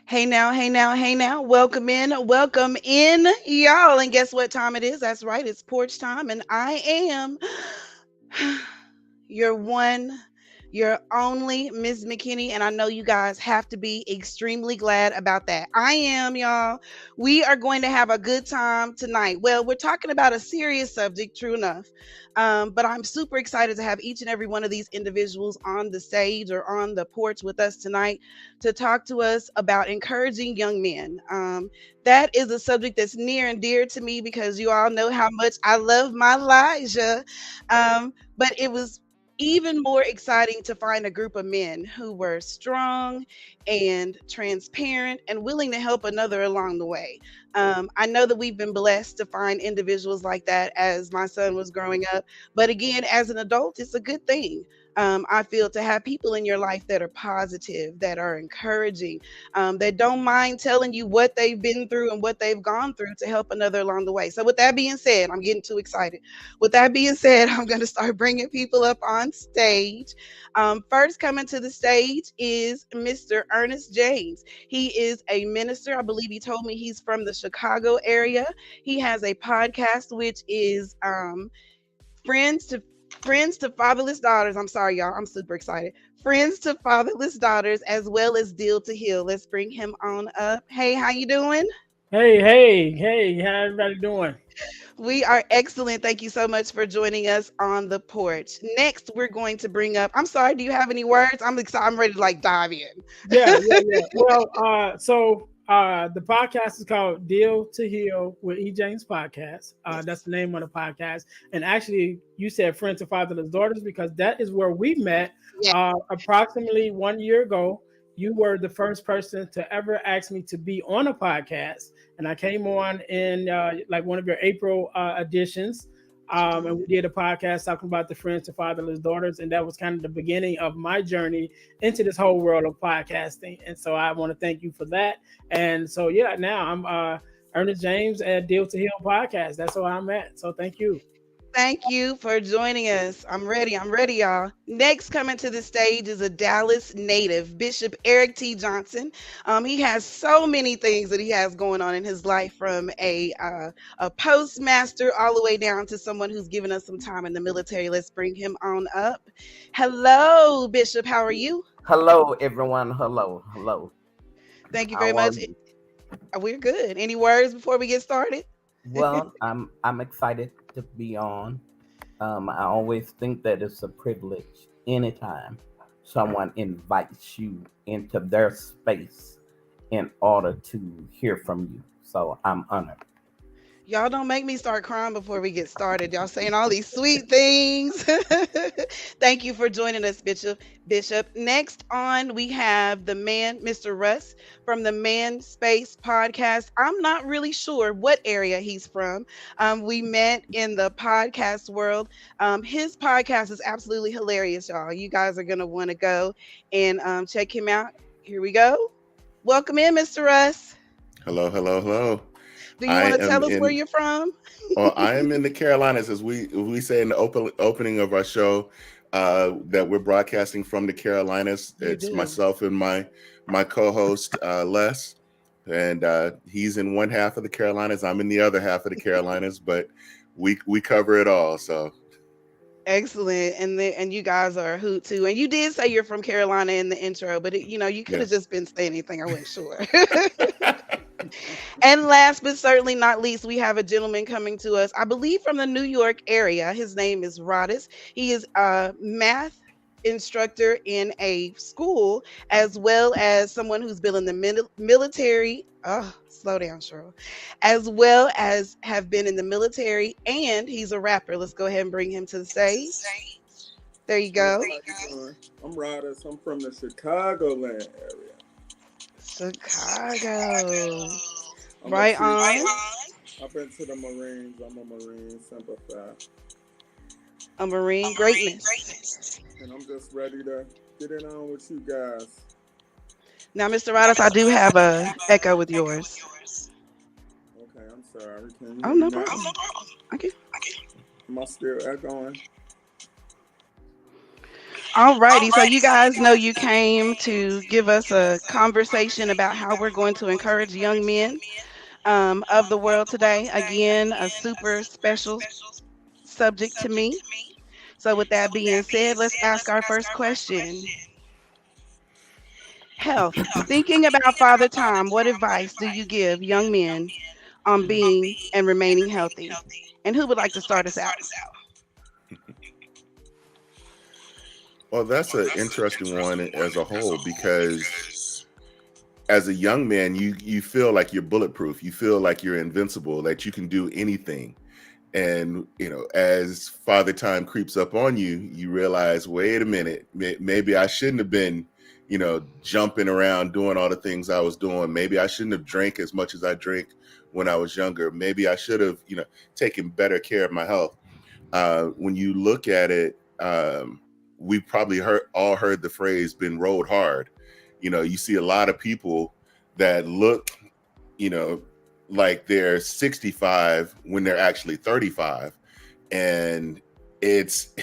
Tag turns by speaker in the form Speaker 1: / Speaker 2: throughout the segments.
Speaker 1: Hey now, hey now, hey now. Welcome in, y'all. And guess what time it is? That's right, it's porch time, and I am your one, your only Ms. McKinney, and I know you guys have to be extremely glad about that. I am, y'all. We are going to have a good time tonight. Well, we're talking about a serious subject, true enough, but I'm super excited to have each and every one of these individuals on the stage or on the porch with us tonight to talk to us about encouraging young men. That is a subject that's near and dear to me because you all know how much I love my Elijah. But it was even more exciting to find a group of men who were strong and transparent and willing to help another along the way. I know that we've been blessed to find individuals like that as my son was growing up. But again, as an adult, it's a good thing. I feel to have people in your life that are positive, that are encouraging, that don't mind telling you what they've been through and what they've gone through to help another along the way. So, with that being said, I'm getting too excited. With that being said, I'm going to start bringing people up on stage. First coming to the stage is Mr. Ernest James. He is a minister. I believe he told me he's from the Chicago area. He has a podcast which is Friends to Friends to Fatherless Daughters. I'm sorry, y'all. I'm super excited. Friends to Fatherless Daughters, as well as Deal to Heal. Let's bring him on up. Hey, how you doing?
Speaker 2: Hey, how everybody doing?
Speaker 1: We are excellent. Thank you so much for joining us on the porch. Next, we're going to bring up. I'm sorry. Do you have any words? I'm excited. I'm ready to like dive in.
Speaker 2: Yeah. The podcast is called Deal to Heal with E. James Podcast. That's
Speaker 1: Yes.
Speaker 2: the name of the podcast. And actually, you said Friends to Fatherless Daughters because that is where we met
Speaker 1: Yeah.
Speaker 2: approximately 1 year ago. You were the first person to ever ask me to be on a podcast, and I came on in like one of your April editions. And we did a podcast talking about the Friends to Fatherless Daughters, and that was kind of the beginning of my journey into this whole world of podcasting. And so I want to thank you for that. And so yeah, now I'm Ernest James at Deal to Heal podcast. That's where I'm at. So thank you.
Speaker 1: Thank you for joining us. I'm ready. I'm ready, y'all. Next, coming to the stage is a Dallas native, Bishop Eric T. Johnson. He has so many things that he has going on in his life, from a postmaster all the way down to someone who's given us some time in the military. Let's bring him on up. Hello, Bishop. How are you?
Speaker 3: Hello, everyone. Hello.
Speaker 1: Thank you very
Speaker 3: How are
Speaker 1: much.
Speaker 3: you?
Speaker 1: We're good. Any words before we get started?
Speaker 3: Well, I'm excited to be on. I always think that it's a privilege anytime someone invites you into their space in order to hear from you. So I'm honored.
Speaker 1: Y'all don't make me start crying before we get started. Y'all saying all these sweet things. Thank you for joining us, Bishop. Bishop. Next on, we have the man, Mr. Russ, from the Man Space podcast. I'm not really sure what area he's from. We met in the podcast world. His podcast is absolutely hilarious, y'all. You guys are going to want to go and check him out. Here we go. Welcome in, Mr. Russ.
Speaker 4: Hello.
Speaker 1: Do you
Speaker 4: I
Speaker 1: want to
Speaker 4: am
Speaker 1: tell us where
Speaker 4: in.
Speaker 1: you're from?
Speaker 4: Well, I am in the Carolinas, as we say in the opening of our show, that we're broadcasting from the Carolinas.
Speaker 1: You
Speaker 4: It's
Speaker 1: do.
Speaker 4: myself and my co-host Les, and he's in one half of the Carolinas. I'm in the other half of the Carolinas, but we cover it all. So
Speaker 1: Excellent. And you guys are a hoot too. And you did say you're from Carolina in the intro, but you could have
Speaker 4: yes.
Speaker 1: just been saying anything. I wasn't sure. And last but certainly not least, we have a gentleman coming to us, I believe from the New York area. His name is Rodis. He is a math instructor in a school, as well as someone who's been in the military. Oh, slow down, Cheryl. As well as have been in the military, and he's a rapper. Let's go ahead and bring him to the stage. There you
Speaker 5: Hello,
Speaker 1: go.
Speaker 5: how you doing? I'm Riders. I'm from the Chicagoland area.
Speaker 1: Chicago.
Speaker 5: I'm a
Speaker 1: Right
Speaker 5: tree.
Speaker 1: on.
Speaker 5: I've been to the Marines. I'm a Marine sympathizer,
Speaker 1: A Marine greatness.
Speaker 5: and I'm just ready to get it on with you guys.
Speaker 1: Now, Mr. Roddice, I do have a echo with yours.
Speaker 5: Okay, I'm sorry. Can you
Speaker 1: Oh,
Speaker 5: hear me
Speaker 1: no
Speaker 5: now?
Speaker 1: problem. Okay.
Speaker 5: Am I still echoing?
Speaker 1: Alrighty, so you guys know you came to give us a conversation about how we're going to encourage young men of the world today. Again, a super special subject to me. So, with that being said, let's ask our first question. Health. Thinking about Father Time, what advice do you give young men on being and remaining healthy? And who would like to start us out?
Speaker 4: Well, that's an interesting one as a whole because as a young man, you feel like you're bulletproof. You feel like you're invincible, that you can do anything. And as Father Time creeps up on you, you realize, wait a minute, maybe I shouldn't have been, jumping around doing all the things I was doing. Maybe I shouldn't have drank as much as I drank when I was younger. Maybe I should have, taken better care of my health. When you look at it, we probably all heard the phrase "been rode hard." You see a lot of people that look, like they're 65 when they're actually 35, and it's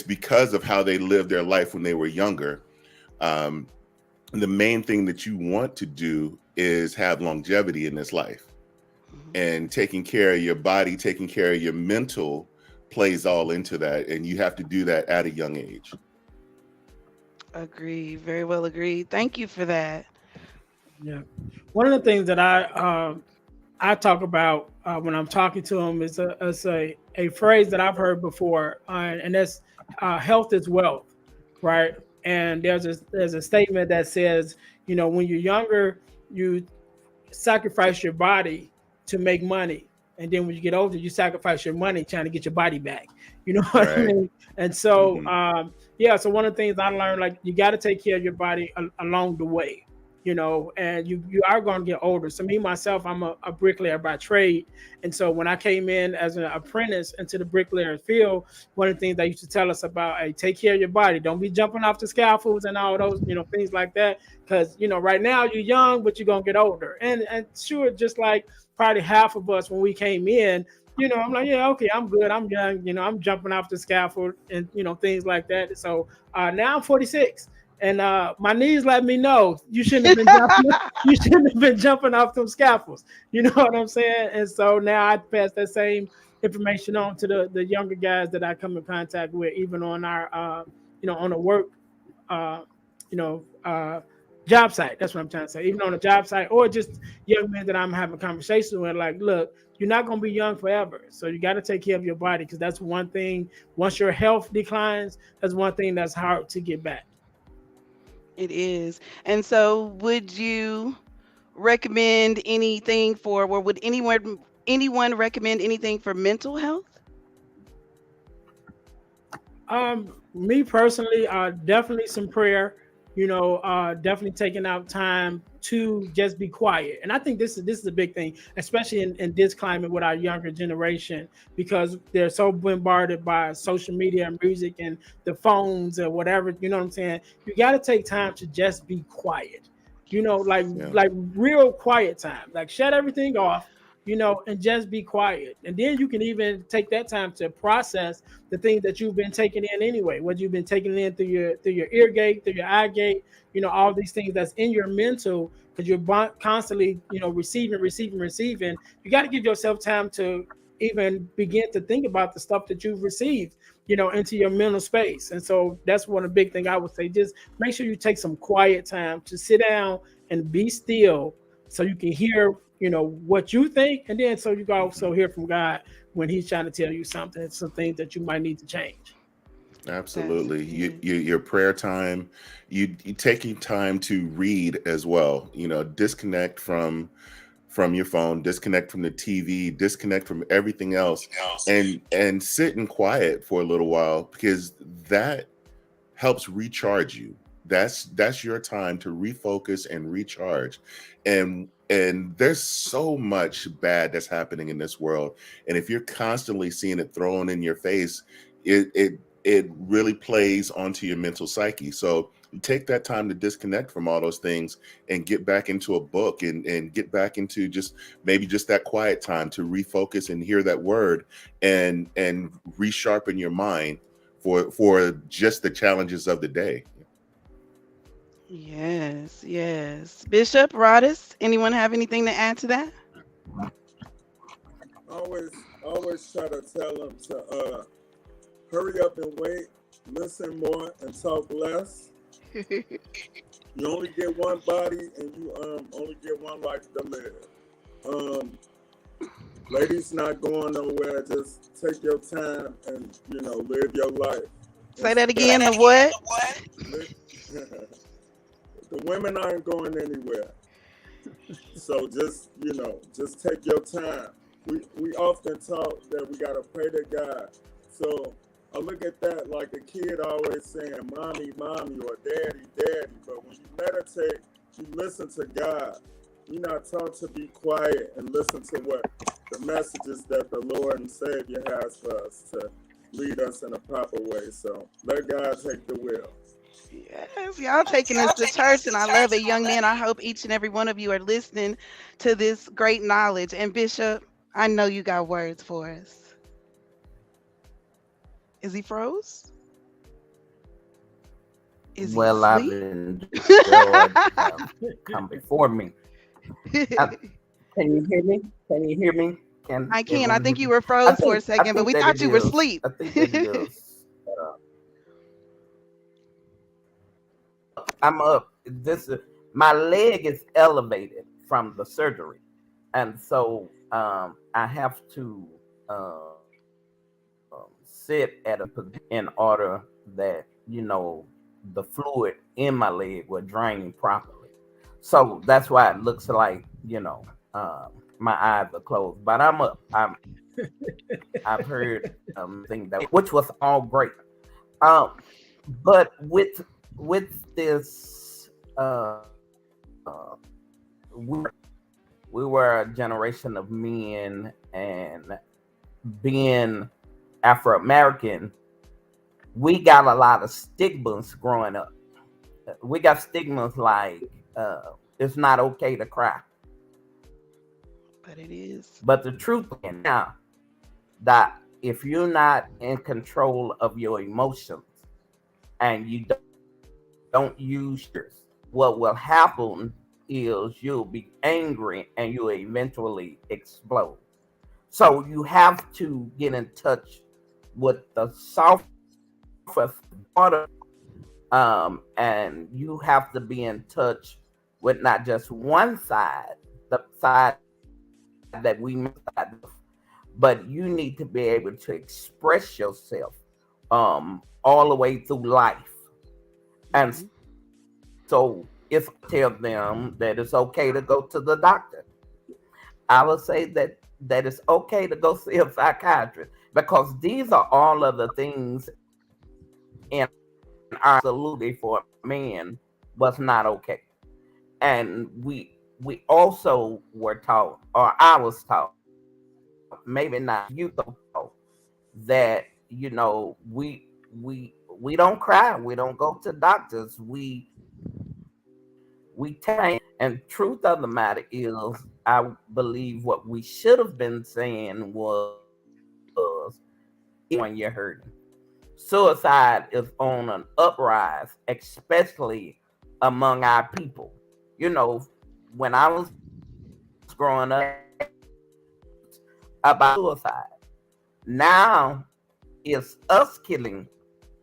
Speaker 4: because of how they lived their life when they were younger. The main thing that you want to do is have longevity in this life, and taking care of your body, taking care of your mental plays all into that, and you have to do that at a young age.
Speaker 1: Agree. Very well agreed. Thank you for that.
Speaker 2: Yeah, one of the things that I talk about when I'm talking to them is a phrase that I've heard before, and that's health is wealth, right? And there's a statement that says, when you're younger, you sacrifice your body to make money, and then when you get older, you sacrifice your money trying to get your body back. You know what I mean? And so, so one of the things I learned, like, you got to take care of your body along the way. And you are going to get older. So me, myself, I'm a bricklayer by trade. And so when I came in as an apprentice into the bricklayer field, one of the things they used to tell us about, hey, take care of your body. Don't be jumping off the scaffolds and all those, things like that. Because, right now you're young, but you're going to get older. And sure, just like probably half of us when we came in, I'm like, yeah, okay, I'm good. I'm young. I'm jumping off the scaffold and, things like that. So now I'm 46. And my knees let me know you shouldn't have been jumping off them scaffolds. You know what I'm saying? And so now I pass that same information on to the younger guys that I come in contact with, even on our on a work job site. That's what I'm trying to say. Even on a job site, or just young men that I'm having conversations with, like, look, you're not going to be young forever. So you got to take care of your body, because that's one thing. Once your health declines, that's one thing that's hard to get back.
Speaker 1: It is. And so, would you recommend anything would anyone recommend anything for mental health?
Speaker 2: Me personally, definitely some prayer. Definitely taking out time to just be quiet. And I think this is a big thing, especially in this climate with our younger generation, because they're so bombarded by social media and music and the phones or whatever. You know what I'm saying? You got to take time to just be quiet. Like real quiet time. Like, shut everything off. And just be quiet. And then you can even take that time to process the things that you've been taking in anyway, what you've been taking in through your ear gate, through your eye gate, all these things that's in your mental, because you're constantly, receiving. You got to give yourself time to even begin to think about the stuff that you've received, into your mental space. And so that's one of the big things I would say. Just make sure you take some quiet time to sit down and be still, so you can hear what you think, and then so you can also hear from God when He's trying to tell you something, some things that you might need to change.
Speaker 4: Absolutely. Your prayer time, you taking time to read as well. Disconnect from your phone, disconnect from the TV, disconnect from everything else, and sit in quiet for a little while, because that helps recharge you. That's your time to refocus and recharge. And there's so much bad that's happening in this world. And if you're constantly seeing it thrown in your face, it really plays onto your mental psyche. So you take that time to disconnect from all those things and get back into a book and get back into just that quiet time to refocus and hear that word and resharpen your mind for just the challenges of the day.
Speaker 1: Yes, yes. Bishop, Rodis, anyone have anything to add to that?
Speaker 5: Always try to tell them to hurry up and wait, listen more, and talk less. You only get one body, and you only get one life to live. Ladies, not going nowhere. Just take your time and live your life.
Speaker 1: Say that again. And what?
Speaker 5: The women aren't going anywhere. So just take your time. We often talk that we gotta pray to God. So I look at that like a kid always saying, "Mommy, mommy," or "Daddy, daddy." But when you meditate, you listen to God. You're not taught to be quiet and listen to what the messages that the Lord and Savior has for us to lead us in a proper way. So let God take the wheel.
Speaker 1: Yes, y'all taking us to church, and I love it, young men. I hope each and every one of you are listening to this great knowledge. And Bishop, I know you got words for us. Is he froze? Is he
Speaker 3: Well, I've
Speaker 1: asleep?
Speaker 3: enjoyed come before me. Can you hear me? Can you hear me? Can
Speaker 1: I can. I
Speaker 3: everyone hear
Speaker 1: think
Speaker 3: me?
Speaker 1: you were froze for a second, but we
Speaker 3: that
Speaker 1: thought
Speaker 3: it
Speaker 1: you were
Speaker 3: is.
Speaker 1: asleep.
Speaker 3: I think that it is. I'm up. This is my leg is elevated from the surgery, and so I have to sit at a position in order that the fluid in my leg will drain properly. So that's why it looks like my eyes are closed, but I'm up. I've heard thing that which was all great. Um, but with this, we, we were a generation of men, and being Afro American, we got a lot of stigmas growing up. We got stigmas like it's not okay to cry.
Speaker 1: But it is.
Speaker 3: But the truth is now that if you're not in control of your emotions and you don't use yours, what will happen is you'll be angry and you'll eventually explode. So you have to get in touch with the softest water, and you have to be in touch with not just one side, the side that we miss, but you need to be able to express yourself all the way through life. And
Speaker 1: Mhm.
Speaker 3: so if I tell them that it's okay to go to the doctor, I would say that it's okay to go see a psychiatrist, because these are all of the things in our absolutely for a man was not okay. And we also were taught, or I was taught, maybe not you taught, that we don't cry, we don't go to doctors, we take. And truth of the matter is, I believe what we should have been saying was, when you're hurting, suicide is on an uprise, especially among our people. You know, when I was growing up about suicide, now it's us killing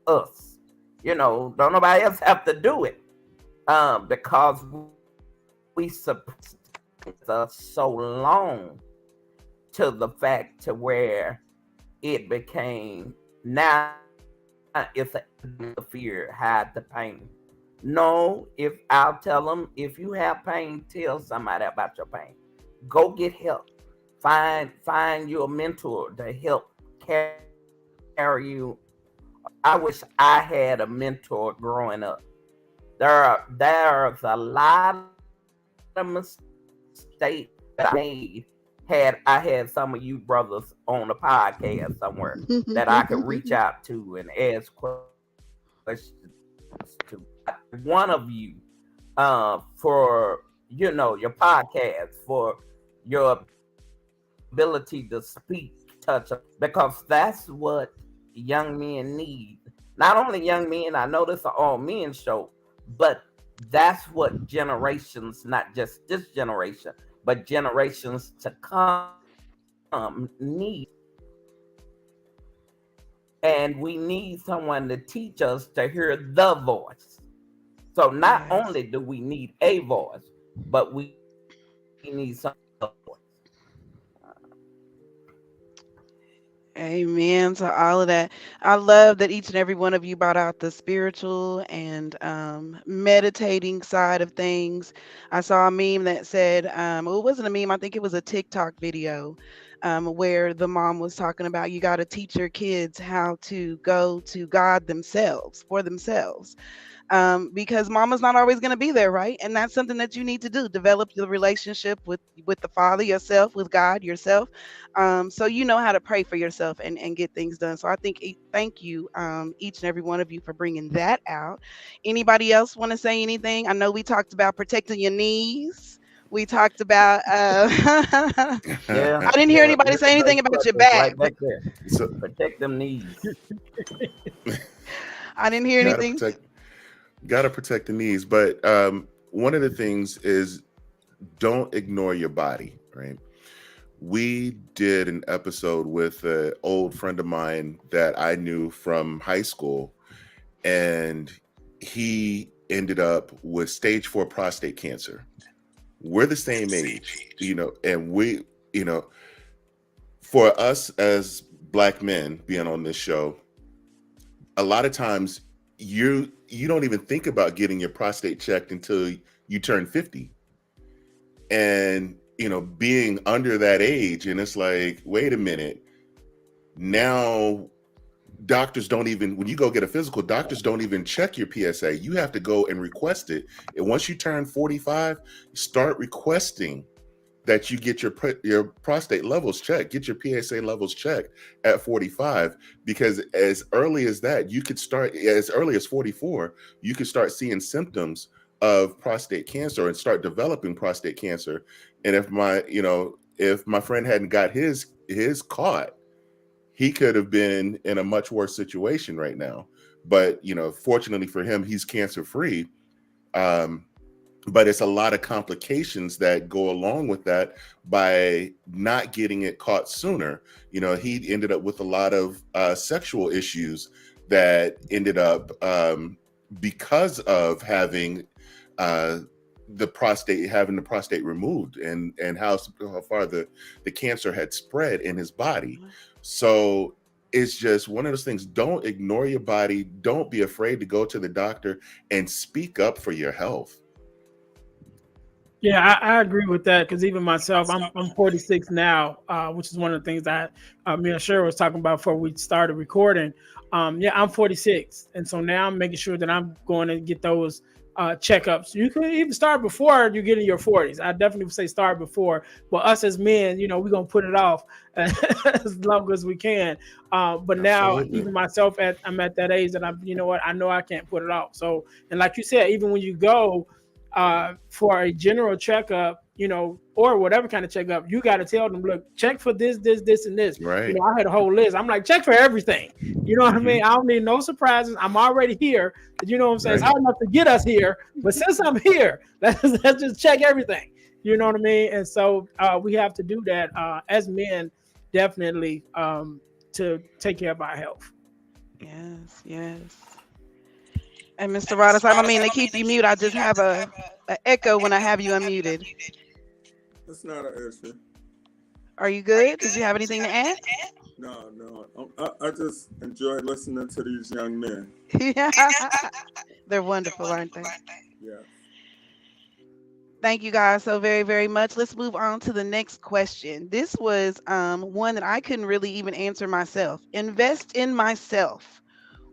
Speaker 3: us. Don't nobody else have to do it, because we suppressed us so long to the fact to where it became now it's a fear, hide the pain. No, if I'll tell them, if you have pain, tell somebody about your pain. Go get help. Find you a mentor to help carry you. I wish I had a mentor growing up. There's a lot of mistakes that I made. Had I had some of you brothers on a podcast somewhere that I could reach out to and ask questions to. One of you, for your podcast, for your ability to speak, touch, because that's what young men need. Not only young men, I know this are all men show, but that's what generations, not just this generation, but generations to come need. And we need someone to teach us to hear the voice. So not
Speaker 1: Yes.
Speaker 3: only do we need a voice, but we need some voice.
Speaker 1: Amen to all of that. I love that each and every one of you brought out the spiritual and meditating side of things. I saw a meme that said, well, it wasn't a meme, I think it was a TikTok video where the mom was talking about you got to teach your kids how to go to God themselves for themselves. Because mama's not always going to be there, right? And that's something that you need to do. Develop the relationship with the Father yourself, with God yourself, so you know how to pray for yourself and get things done. So I think thank you, each and every one of you, for bringing that out. Anybody else want to say anything? I know we talked about protecting your knees. We talked about.
Speaker 3: Yeah,
Speaker 1: I didn't hear
Speaker 3: yeah,
Speaker 1: anybody say anything about your
Speaker 3: it's
Speaker 1: back.
Speaker 3: right back there.
Speaker 4: So
Speaker 3: Protect them knees.
Speaker 1: I didn't hear
Speaker 4: gotta
Speaker 1: anything.
Speaker 4: protect the knees. But one of the things is don't ignore your body, right? We did an episode with an old friend of mine that I knew from high school, and he ended up with stage 4 prostate cancer. We're the same age, and we, for us as Black men being on this show, a lot of times you don't even think about getting your prostate checked until you turn 50. And being under that age, and it's like, wait a minute, now doctors don't even, when you go get a physical, doctors don't even check your PSA. You have to go and request it. And once you turn 45, start requesting that you get your prostate levels checked, get your PSA levels checked at 45, because as early as that, you could start, as early as 44, you could start seeing symptoms of prostate cancer and start developing prostate cancer. And if my friend hadn't got his caught, he could have been in a much worse situation right now. But fortunately for him, he's cancer free. But it's a lot of complications that go along with that by not getting it caught sooner. He ended up with a lot of sexual issues that ended up because of having the prostate removed, and how far the cancer had spread in his body. So it's just one of those things. Don't ignore your body. Don't be afraid to go to the doctor and speak up for your health.
Speaker 2: Yeah, I agree with that, because even myself, I'm 46 now, which is one of the things that me and Cheryl was talking about before we started recording. I'm 46, and so now I'm making sure that I'm going to get those checkups. You can even start before you get in your 40s. I definitely would say start before. But us as men, we're gonna put it off as long as we can. But now,
Speaker 4: Absolutely.
Speaker 2: even myself, I'm at that age that I know I can't put it off. So, and like you said, even when you go for a general checkup, or whatever kind of checkup, you got to tell them, look, check for this, and this.
Speaker 4: Right.
Speaker 2: I had a whole list. I'm like, check for everything. You know what I mean? I don't need no surprises. I'm already here. You know what I'm saying? Right. It's hard enough to get us here, but since I'm here, let's just check everything. You know what I mean? And so we have to do that as men, definitely, to take care of our health.
Speaker 1: Yes. And Mr. Rodas, I don't mean to keep you mute. I just have a echo when I have you unmuted.
Speaker 5: It's not an issue.
Speaker 1: Are you good? Did you have anything to add?
Speaker 5: No. I just enjoy listening to these young men.
Speaker 1: They're wonderful, aren't they?
Speaker 5: Yeah.
Speaker 1: Thank you guys so very, very much. Let's move on to the next question. This was one that I couldn't really even answer myself. Invest in myself.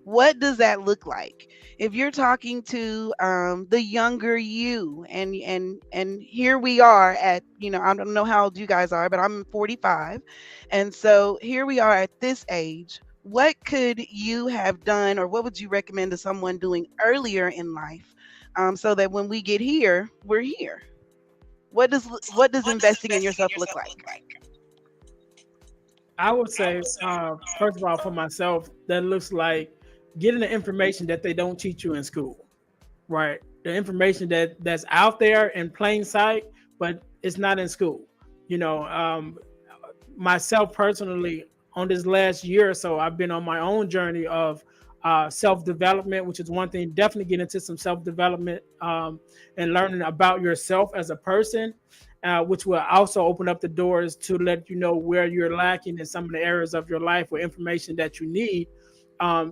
Speaker 1: What does that look like? If you're talking to the younger you, and here we are at, I don't know how old you guys are, but I'm 45. And so here we are at this age. What could you have done, or what would you recommend to someone doing earlier in life, so that when we get here, we're here? What does investing in yourself look like?
Speaker 2: I would say, first of all, for myself, that looks like getting the information that they don't teach you in school, right? The information that's out there in plain sight, but it's not in school. You know, myself personally, on this last year or so, I've been on my own journey of self-development, which is one thing. Definitely get into some self-development and learning about yourself as a person, which will also open up the doors to let you know where you're lacking in some of the areas of your life or information that you need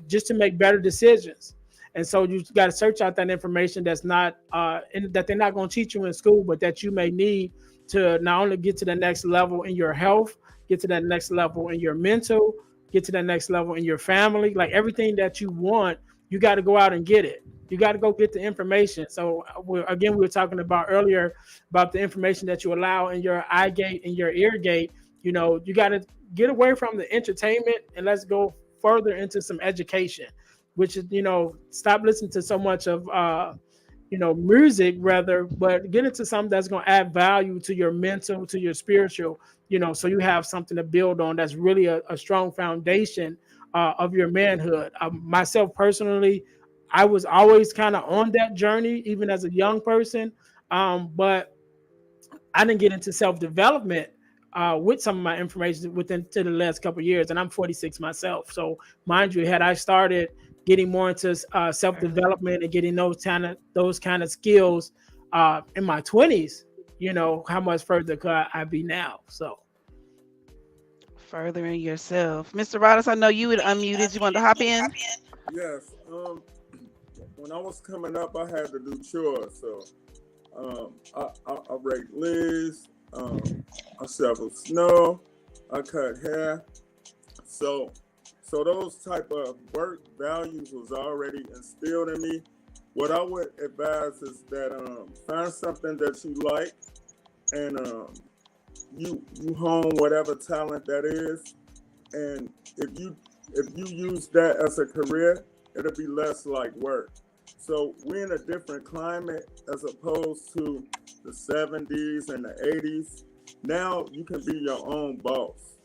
Speaker 2: just to make better decisions. And so you got to search out that information that's not that they're not going to teach you in school, but that you may need to not only get to the next level in your health, get to that next level in your mental, get to that next level in your family. Like everything that you want, you got to go out and get it. You got to go get the information. So we were talking about earlier about the information that you allow in your eye gate and your ear gate. You know, you got to get away from the entertainment and let's go further into some education, which is, you know, stop listening to so much of, you know, music rather, but get into something that's going to add value to your mental, to your spiritual, you know, so you have something to build on that's really a strong foundation of your manhood. Myself personally, I was always kind of on that journey, even as a young person, but I didn't get into self-development with some of my information within to the last couple of years, and I'm 46 myself. So mind you, had I started getting more into self-development and getting those kind of skills in my 20s, you know, how much further could I be now? So
Speaker 1: Furthering yourself. Mr. Rodas, I know you would unmuted. You wanted to hop in?
Speaker 5: Yes. When I was coming up, I had to do chores. So I rake leaves. I shovel snow. I cut hair. So those type of work values was already instilled in me. What I would advise is that find something that you like, and you hone whatever talent that is, and if you use that as a career, it'll be less like work. So we're in a different climate as opposed to the 70s and the 80s. Now you can be your own boss.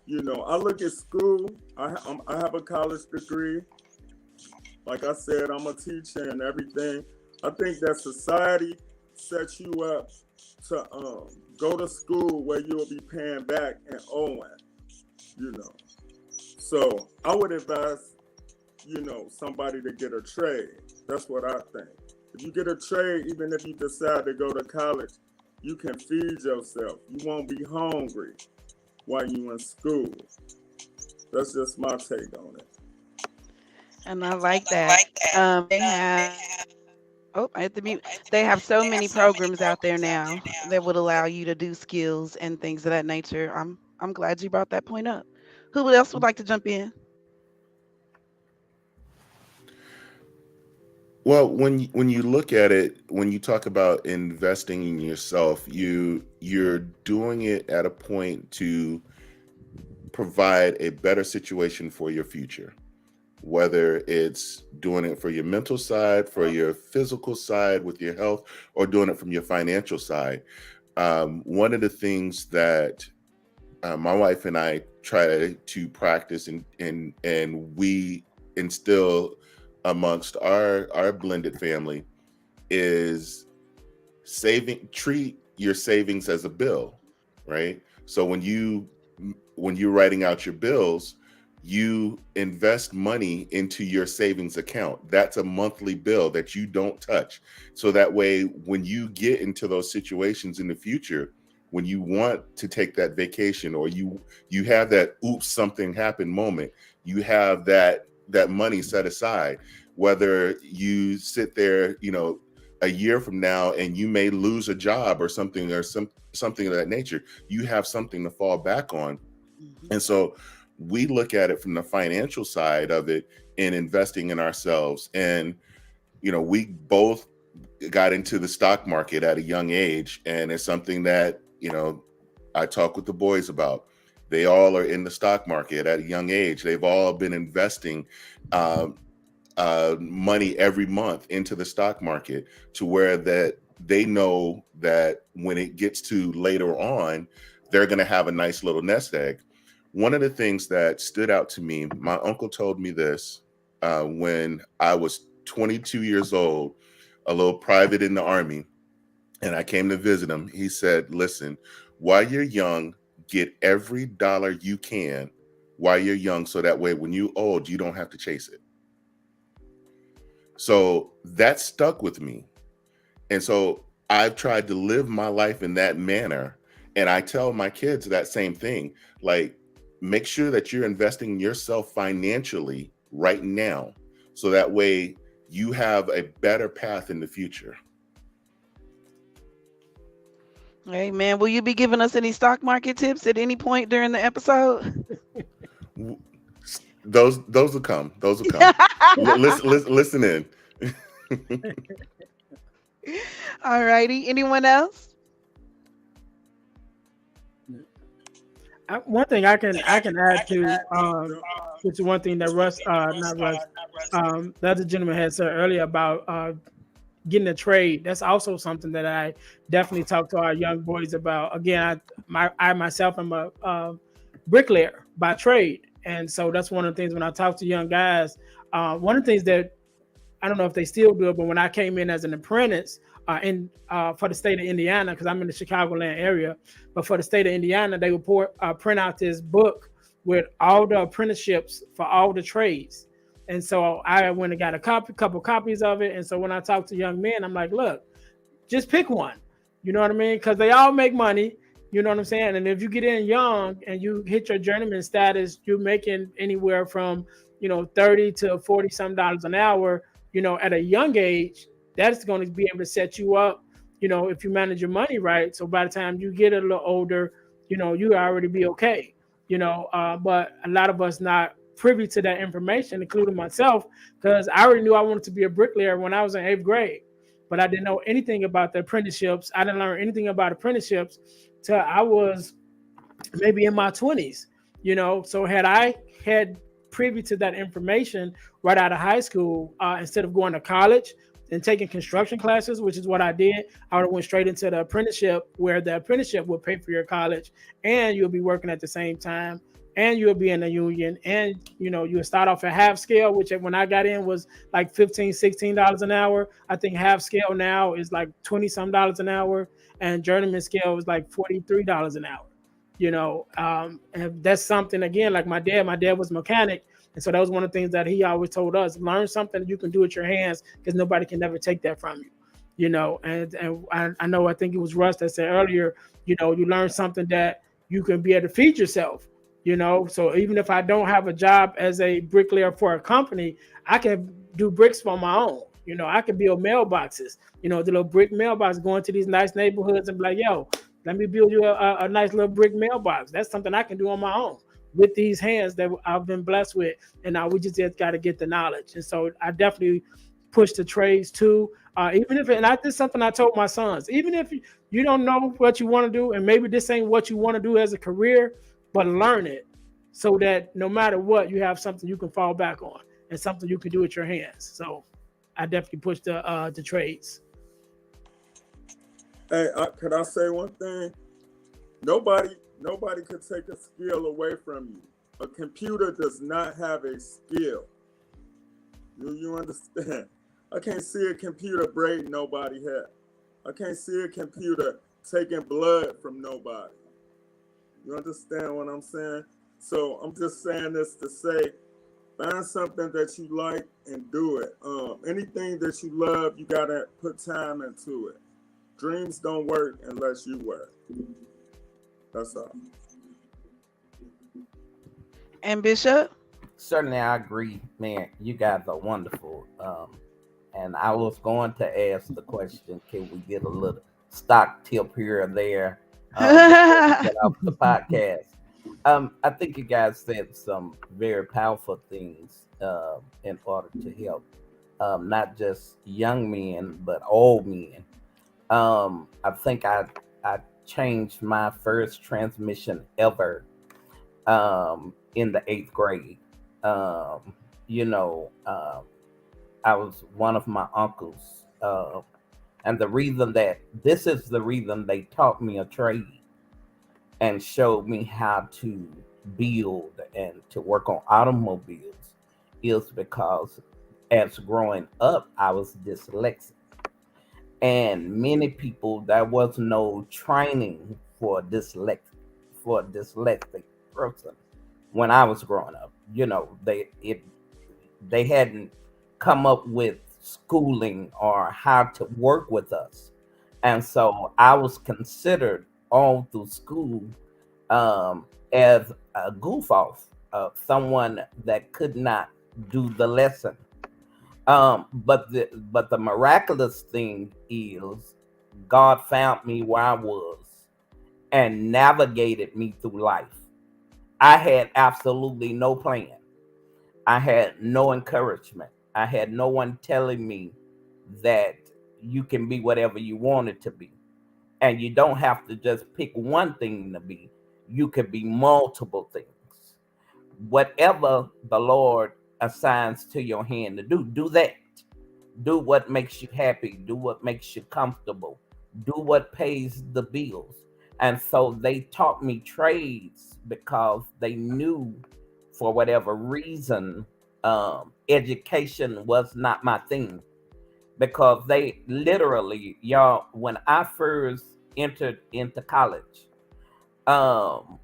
Speaker 5: You know, I look at school. I have a college degree. Like I said, I'm a teacher and everything. I think that society sets you up to go to school where you'll be paying back and owing, you know. So I would advise, you know, somebody to get a trade. That's what I think. If you get a trade, even if you decide to go to college, you can feed yourself. You won't be hungry while you in school. That's just my take on it.
Speaker 1: And I like that. They have, oh, I hit the mute. They have so many programs out there now that would allow you to do skills and things of that nature. I'm glad you brought that point up. Who else would like to jump in?
Speaker 4: Well, when you look at it, when you talk about investing in yourself, you're doing it at a point to provide a better situation for your future. Whether it's doing it for your mental side, for your physical side with your health, or doing it from your financial side. One of the things that my wife and I try to practice and we instill amongst our blended family is treat your savings as a bill, right? So when you're writing out your bills, you invest money into your savings account. That's a monthly bill that you don't touch. So that way, when you get into those situations in the future, when you want to take that vacation or you have that oops, something happened moment, you have that money set aside. Whether you sit there, you know, a year from now and you may lose a job or something something of that nature, you have something to fall back on. Mm-hmm. And so we look at it from the financial side of it in investing in ourselves. And, you know, we both got into the stock market at a young age. And it's something that, you know, I talk with the boys about. They all are in the stock market at a young age. They've all been investing money every month into the stock market to where that they know that when it gets to later on, they're going to have a nice little nest egg. One of the things that stood out to me, my uncle told me this, when I was 22 years old, a little private in the Army, and I came to visit him. He said, listen, while you're young, get every dollar you can while you're young, so that way when you're old, you don't have to chase it. So that stuck with me. And so I've tried to live my life in that manner. And I tell my kids that same thing. Like, make sure that you're investing in yourself financially right now, so that way you have a better path in the future.
Speaker 1: Hey man, will you be giving us any stock market tips at any point during the episode?
Speaker 4: Those will come. Those will come. Listen in.
Speaker 1: All righty. Anyone else?
Speaker 2: One thing I can add to which is one thing that the other gentleman had said earlier about getting a trade. That's also something that I definitely talk to our young boys about. Again, I myself am a bricklayer by trade, and so that's one of the things when I talk to young guys. One of the things that I don't know if they still do it, but when I came in as an apprentice for the state of Indiana, because I'm in the Chicagoland area, but for the state of Indiana, they would print out this book with all the apprenticeships for all the trades. And so I went and got a couple copies of it. And so when I talk to young men, I'm like, look, just pick one. You know what I mean? Because they all make money. You know what I'm saying? And if you get in young and you hit your journeyman status, you're making anywhere from, $30 to $40 some an hour, at a young age. That's going to be able to set you up, if you manage your money right. So by the time you get a little older, you already be okay, but a lot of us not privy to that information, including myself, because I already knew I wanted to be a bricklayer when I was in 8th grade, but I didn't know anything about the apprenticeships. I didn't learn anything about apprenticeships till I was maybe in my 20s, so had I had privy to that information right out of high school, instead of going to college and taking construction classes, which is what I did, I would have went straight into the apprenticeship, where the apprenticeship would pay for your college, and you'll be working at the same time, and you'll be in a union, and you'll start off at half scale, which when I got in was like $15-16 an hour. I think half scale now is like $20 some an hour, and journeyman scale is like $43 an hour. And that's something, again, like my dad was a mechanic. And so that was one of the things that he always told us: learn something that you can do with your hands, because nobody can never take that from you. And I think it was Russ that said earlier, you learn something that you can be able to feed yourself. So even if I don't have a job as a bricklayer for a company, I can do bricks for my own. I can build mailboxes, the little brick mailbox, going to these nice neighborhoods and be like, yo, let me build you a nice little brick mailbox. That's something I can do on my own with these hands that I've been blessed with. And now we just got to get the knowledge. And so I definitely push the trades too. Even if, and this is something I told my sons, even if you don't know what you want to do, and maybe this ain't what you want to do as a career, but learn it so that no matter what, you have something you can fall back on and something you can do with your hands. So I definitely push the trades.
Speaker 5: Hey, could I say one thing? Nobody could take a skill away from you. A computer does not have a skill. You understand? I can't see a computer braiding nobody hair. I can't see a computer taking blood from nobody. You understand what I'm saying? So I'm just saying this to say, find something that you like and do it. Anything that you love, you gotta put time into it. Dreams don't work unless you work. That's all.
Speaker 1: And Bishop?
Speaker 3: Certainly, I agree, man. You guys are wonderful. And I was going to ask the question: can we get a little stock tip here or there? Get off the podcast. I think you guys said some very powerful things in order to help not just young men but old men. I think I changed my first transmission ever in the 8th grade. I was one of my uncles, and this is the reason they taught me a trade and showed me how to build and to work on automobiles, is because as growing up, I was dyslexic. And many people, there was no training for a dyslexic person when I was growing up. You know, they hadn't come up with schooling or how to work with us. And so I was considered all through school as a goof off, someone that could not do the lesson. But the miraculous thing is God found me where I was and navigated me through life. I had absolutely no plan. I had no encouragement. I had no one telling me that you can be whatever you want it to be. And you don't have to just pick one thing to be. You could be multiple things. Whatever the Lord assigns to your hand to do, do that. Do what makes you happy. Do what makes you comfortable. Do what pays the bills. And so they taught me trades because they knew for whatever reason, education was not my thing. Because they literally, y'all, when I first entered into college, um,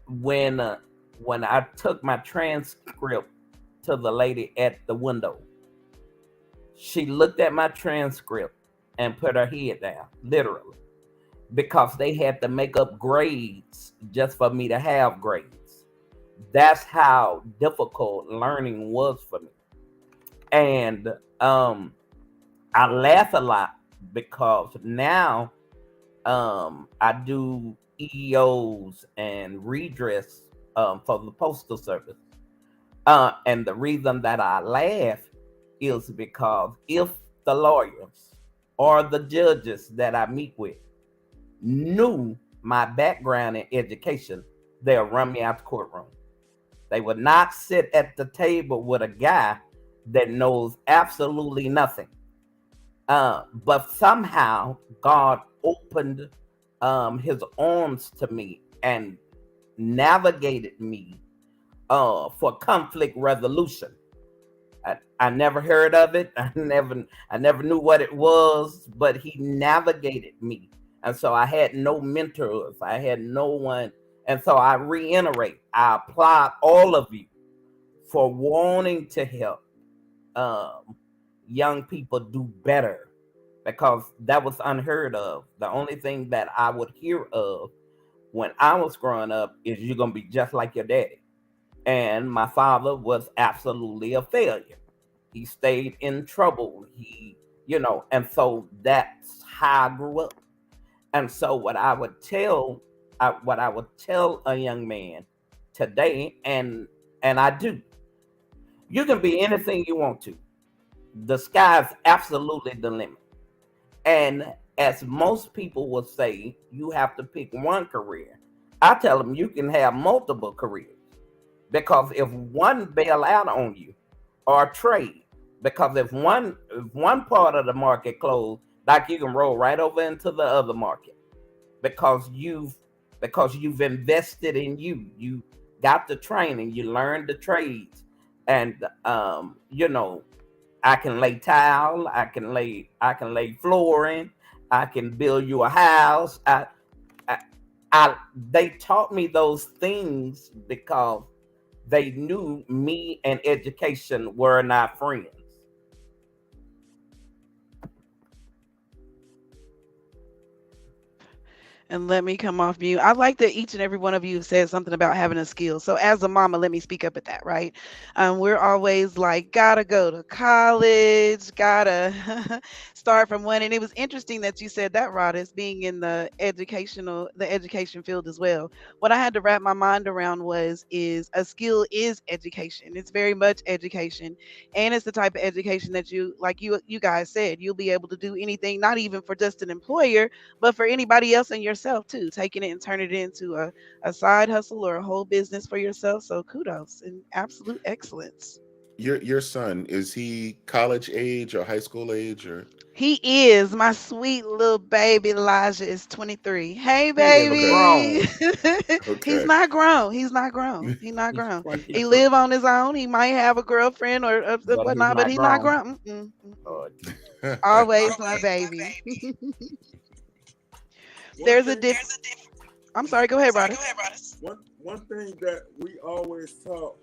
Speaker 3: when uh, when I took my transcript to the lady at the window, she looked at my transcript and put her head down, literally, because they had to make up grades just for me to have grades. That's how difficult learning was for me. And I laugh a lot because now I do EOs and redress for the postal service. And the reason that I laugh is because if the lawyers or the judges that I meet with knew my background in education, they'll run me out the courtroom. They would not sit at the table with a guy that knows absolutely nothing. But somehow God opened his arms to me and navigated me for conflict resolution. I never heard of it. I never knew what it was, but he navigated me. And so I had no mentors. I had no one. And so I reiterate, I applaud all of you for wanting to help um, young people do better because that was unheard of. The only thing that I would hear of when I was growing up is you're going to be just like your daddy. And my father was absolutely a failure. He stayed in trouble. And so that's how I grew up. And so what I would tell a young man today, and I do, you can be anything you want to. The sky's absolutely the limit. And as most people will say, you have to pick one career. I tell them you can have multiple careers because if one bail out on you or trade, because if one part of the market closed, like you can roll right over into the other market because you've invested in you. You got the training, you learned the trades, and I can lay tile, I can lay flooring, I can build you a house. I, they taught me those things because they knew me and education were not friends.
Speaker 1: And let me come off mute. I like that each and every one of you said something about having a skill. So as a mama, let me speak up at that, right? We're always like, gotta go to college, gotta start from one. And it was interesting that you said that, Rodis, being in the education field as well. What I had to wrap my mind around is a skill is education. It's very much education. And it's the type of education that you guys said, you'll be able to do anything, not even for just an employer, but for anybody else and yourself too, taking it and turning it into a side hustle or a whole business for yourself. So kudos and absolute excellence.
Speaker 4: Your son, is he college age or high school age or?
Speaker 1: He is. My sweet little baby Elijah is 23. Hey,
Speaker 3: He is
Speaker 4: Okay.
Speaker 1: baby.
Speaker 3: grown.
Speaker 1: He's
Speaker 4: Okay.
Speaker 1: not grown. He's not grown. He's not
Speaker 2: He's
Speaker 1: grown. He
Speaker 2: 23.
Speaker 1: live on his own. He might have a girlfriend or
Speaker 3: But he's
Speaker 1: whatnot, but
Speaker 3: not
Speaker 1: he's not
Speaker 3: grown.
Speaker 1: grown.
Speaker 3: Oh,
Speaker 1: Always my baby.
Speaker 5: One
Speaker 1: There's a
Speaker 5: thing,
Speaker 1: diff. I'm sorry. Go ahead, Rada.
Speaker 5: one thing that we always taught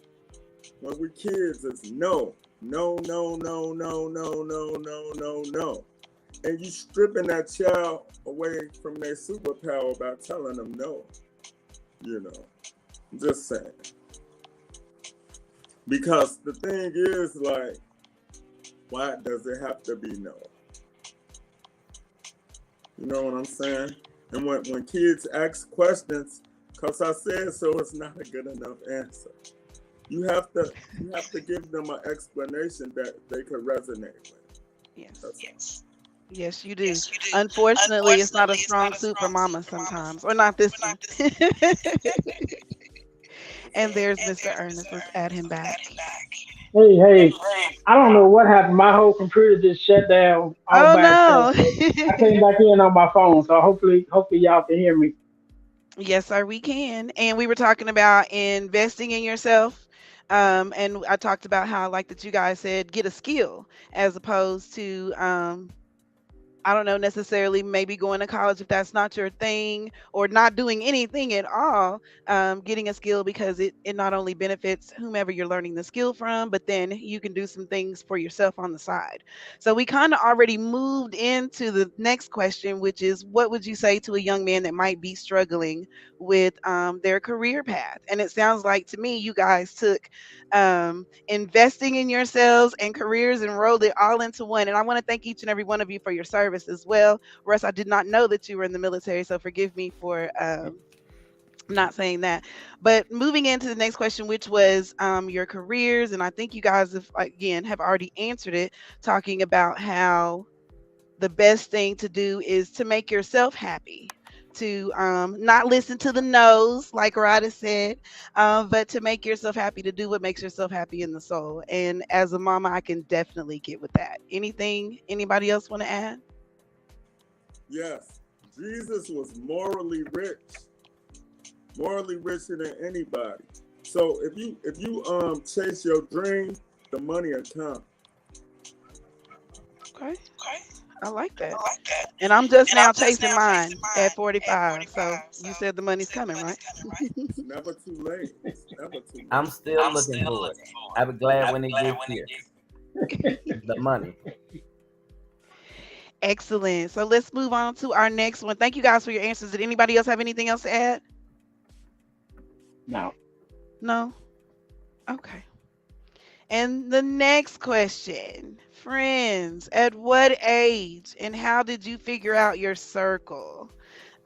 Speaker 5: when we kids is no, no, no, no, no, no, no, no, no, no. And you stripping that child away from their superpower by telling them no. You know, just saying. Because the thing is, like, why does it have to be no? You know what I'm saying? And when kids ask questions, because I said so, it's not a good enough answer. You have to give them an explanation that they could resonate with.
Speaker 1: Yes. Yes, you do. Unfortunately, it's not a strong suit for mama sometimes, or not this one. And there's Mr. Ernest. Let's add him back.
Speaker 2: Hey, I don't know what happened. My whole computer just shut down all
Speaker 1: Oh
Speaker 2: by itself.
Speaker 1: no.
Speaker 2: So I came back in on my phone. So hopefully y'all can hear me.
Speaker 1: Yes, sir, we can. And we were talking about investing in yourself. And I talked about how I like that you guys said get a skill as opposed to I don't know, necessarily maybe going to college if that's not your thing, or not doing anything at all. Getting a skill because it not only benefits whomever you're learning the skill from, but then you can do some things for yourself on the side. So we kind of already moved into the next question, which is what would you say to a young man that might be struggling with their career path? And it sounds like to me you guys took investing in yourselves and careers and rolled it all into one. And I want to thank each and every one of you for your service as well. Russ, I did not know that you were in the military, so forgive me for not saying that. But moving into the next question, which was your careers, and I think you guys have again have already answered it, talking about how the best thing to do is to make yourself happy, to not listen to the no's like Rada said, but to make yourself happy, to do what makes yourself happy in the soul. And as a mama, I can definitely get with that. Anything anybody else want to add?
Speaker 5: Yes, Jesus was morally richer than anybody. So if you chase your dream, the money will come.
Speaker 1: Okay, I like that. And I'm just now chasing mine at 45. So you said the money's coming, right?
Speaker 5: It's never too late. It's never too late.
Speaker 3: I'm still looking for it. I'll be glad when it gets here. The money.
Speaker 1: Excellent. So let's move on to our next one. Thank you guys for your answers. Did anybody else have anything else to add?
Speaker 2: No.
Speaker 1: No? Okay. And the next question, friends, at what age and how did you figure out your circle?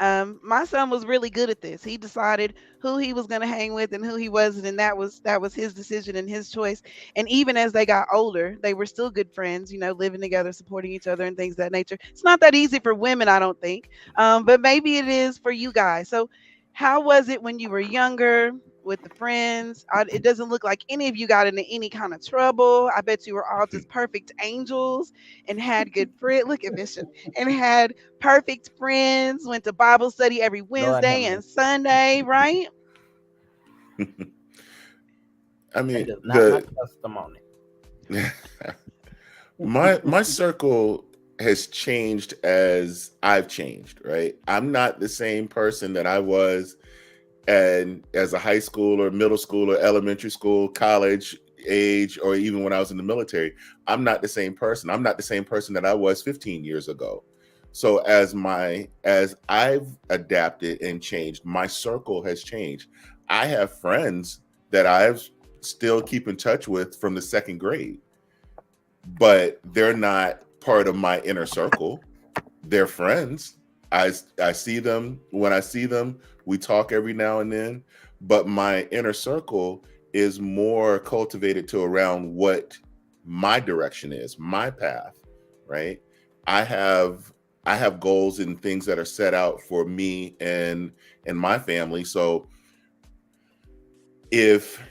Speaker 1: My son was really good at this. He decided who he was going to hang with and who he wasn't, and that was his decision and his choice. And even as they got older, they were still good friends. You know, living together, supporting each other, and things of that nature. It's not that easy for women, I don't think, but maybe it is for you guys. So, how was it when you were younger? With the friends, it doesn't look like any of you got into any kind of trouble. I bet you were all just perfect angels and had good friends. Look at Bishop, and had perfect friends. Went to Bible study every
Speaker 3: Lord have
Speaker 1: Wednesday and
Speaker 3: mercy.
Speaker 1: Sunday, right?
Speaker 4: I
Speaker 3: That
Speaker 4: mean,
Speaker 3: is not my testimony.
Speaker 4: my circle has changed as I've changed, right? I'm not the same person that I was and as a high school or middle school or elementary school, college age, or even when I was in the military. I'm not the same person. I'm not the same person that I was 15 years ago. So as I've adapted and changed, my circle has changed. I have friends that I've still keep in touch with from the second grade, but they're not part of my inner circle. They're friends. I see them when I see them. We talk every now and then, but my inner circle is more cultivated to around what my direction is, my path, right? I have goals and things that are set out for me and my family. So if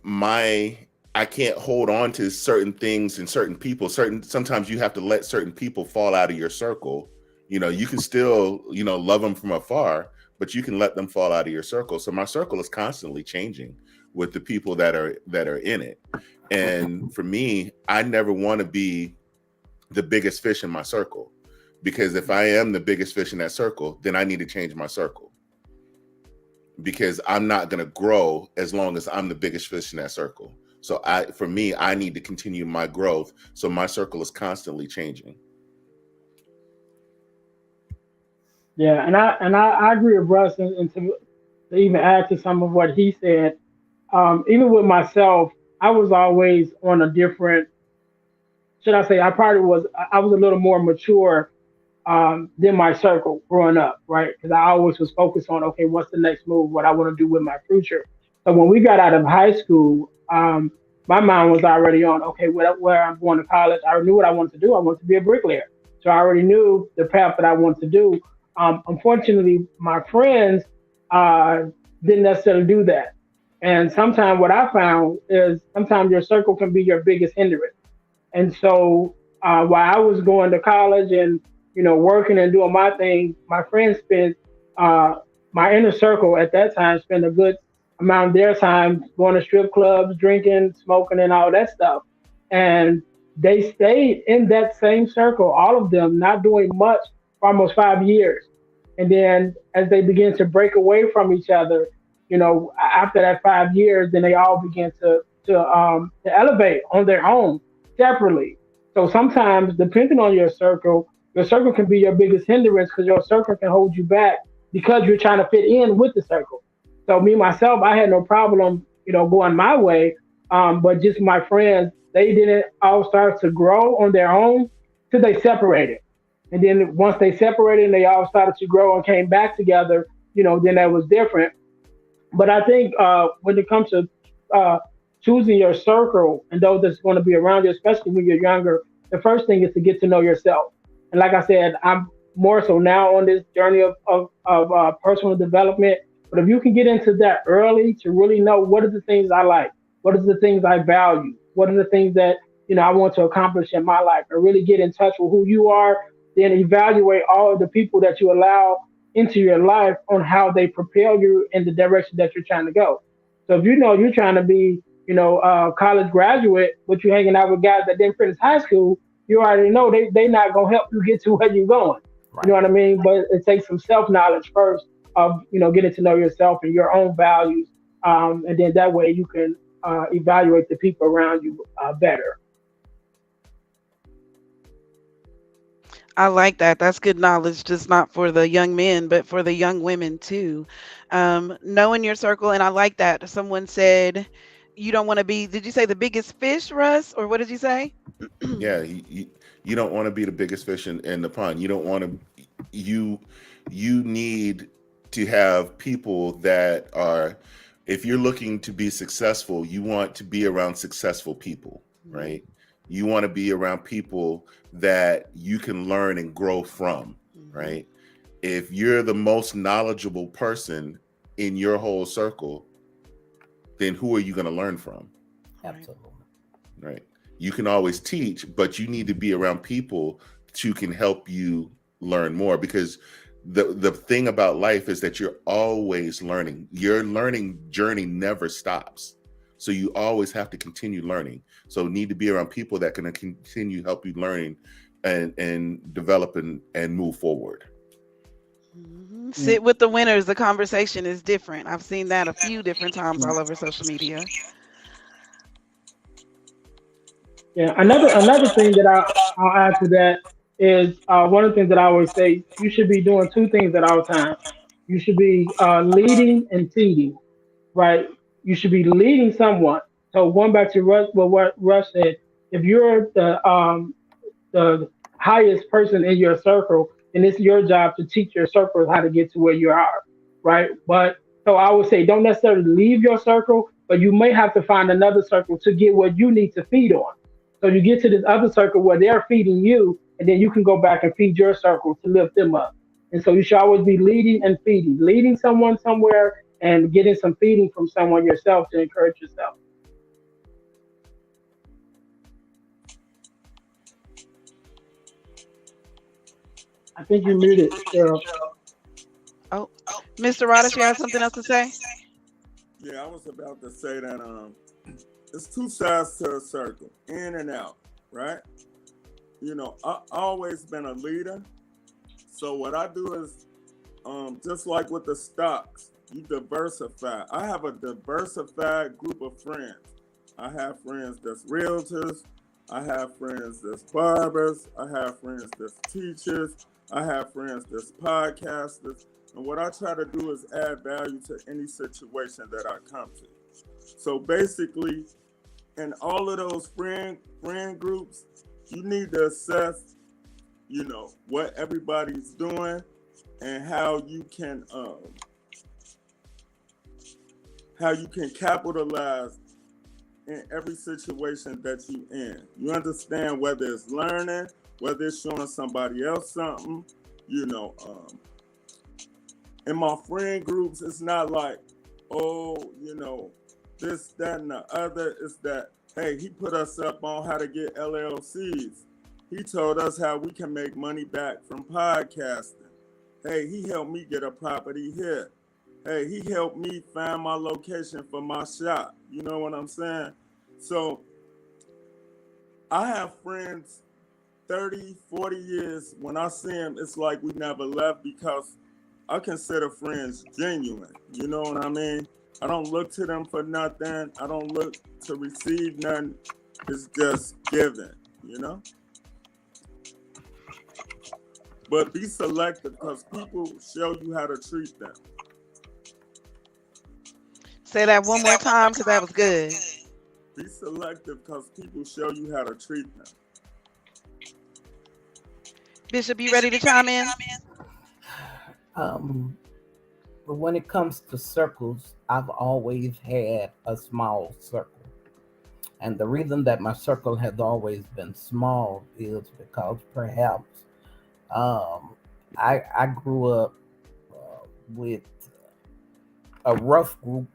Speaker 4: my I can't hold on to certain things and certain people. Sometimes you have to let certain people fall out of your circle. You can still, love them from afar, but you can let them fall out of your circle. So my circle is constantly changing with the people that are in it. And for me, I never want to be the biggest fish in my circle, because if I am the biggest fish in that circle, then I need to change my circle, because I'm not going to grow as long as I'm the biggest fish in that circle. So for me, I need to continue my growth. So my circle is constantly changing.
Speaker 2: Yeah, and I agree with Russ, and to even add to some of what he said, even with myself, I was always on a different, should I say, I was a little more mature than my circle growing up, right? Because I always was focused on, okay, what's the next move, what I want to do with my future. So when we got out of high school, my mind was already on, okay, where I'm going to college. I knew what I wanted to do. I wanted to be a bricklayer. So I already knew the path that I wanted to do. Unfortunately, my friends didn't necessarily do that. And sometimes what I found is sometimes your circle can be your biggest hindrance. And so while I was going to college and working and doing my thing, my friends spent my inner circle at that time spent a good amount of their time going to strip clubs, drinking, smoking, and all that stuff. And they stayed in that same circle, all of them, not doing much for almost 5 years. And then as they began to break away from each other, after that 5 years, then they all began to elevate on their own separately. So sometimes, depending on your circle can be your biggest hindrance, because your circle can hold you back because you're trying to fit in with the circle. So me myself, I had no problem, going my way. But just my friends, they didn't all start to grow on their own till they separated. And then once they separated and they all started to grow and came back together, then that was different. But I think when it comes to choosing your circle and those that's going to be around you, especially when you're younger, the first thing is to get to know yourself. And like I said, I'm more so now on this journey of personal development. But if you can get into that early to really know what are the things I like, what are the things I value, what are the things that I want to accomplish in my life, and really get in touch with who you are, then evaluate all of the people that you allow into your life on how they propel you in the direction that you're trying to go. So if you're trying to be, a college graduate, but you're hanging out with guys that didn't finish high school, you already know they not gonna help you get to where you're going.
Speaker 3: Right.
Speaker 2: You know what I mean? But it takes some self-knowledge first of getting to know yourself and your own values, and then that way you can evaluate the people around you better.
Speaker 1: I like that. That's good knowledge, just not for the young men, but for the young women too. Knowing your circle, and I like that. Someone said you don't want to be. Did you say the biggest fish, Russ, or what did you say?
Speaker 4: Yeah, you don't want to be the biggest fish in the pond. You don't want to. You need to have people that are. If you're looking to be successful, you want to be around successful people, right? You want to be around people that you can learn and grow from, right? If you're the most knowledgeable person in your whole circle, then who are you going to learn from?
Speaker 3: Absolutely.
Speaker 4: Right. You can always teach, but you need to be around people who can help you learn more, because the thing about life is that you're always learning. Your learning journey never stops. So you always have to continue learning. So need to be around people that can continue help you learning and develop and move forward.
Speaker 1: Sit with the winners. The conversation is different. I've seen that a few different times all over social media.
Speaker 2: Yeah, another thing that I'll add to that is one of the things that I always say, you should be doing two things at all times. You should be leading and feeding, right? You should be leading someone. So going back to what Russ said, if you're the highest person in your circle, then it's your job to teach your circle how to get to where you are, right? But so I would say don't necessarily leave your circle, but you may have to find another circle to get what you need to feed on. So you get to this other circle where they're feeding you, and then you can go back and feed your circle to lift them up. And so you should always be leading and feeding, leading someone somewhere and getting some feeding from someone yourself to encourage yourself. I think you muted, Cheryl.
Speaker 1: Oh, Mr. Roddish, you have something else to say?
Speaker 5: Yeah, I was about to say that it's two sides to a circle, in and out, right? I always been a leader. So what I do is just like with the stocks, you diversify. I have a diversified group of friends. I have friends that's realtors. I have friends that's barbers. I have friends that's teachers. I have friends that's podcasters. And what I try to do is add value to any situation that I come to. So basically, in all of those friend groups, you need to assess, what everybody's doing and how you can capitalize in every situation that you in. You understand whether it's learning, whether it's showing somebody else something, in my friend groups, it's not like, oh, this, that, and the other. It's that, hey, he put us up on how to get LLCs. He told us how we can make money back from podcasting. Hey, he helped me get a property here. Hey, he helped me find my location for my shop. You know what I'm saying? So I have friends 30, 40 years. When I see them, it's like we never left because I consider friends genuine. You know what I mean? I don't look to them for nothing. I don't look to receive nothing. It's just giving, But be selective because people show you how to treat them.
Speaker 1: Say that one more time because that was good.
Speaker 5: Be selective because people show you how to treat them.
Speaker 1: Bishop, you ready to chime in?
Speaker 3: But when it comes to circles, I've always had a small circle. And the reason that my circle has always been small is because perhaps I grew up with a rough group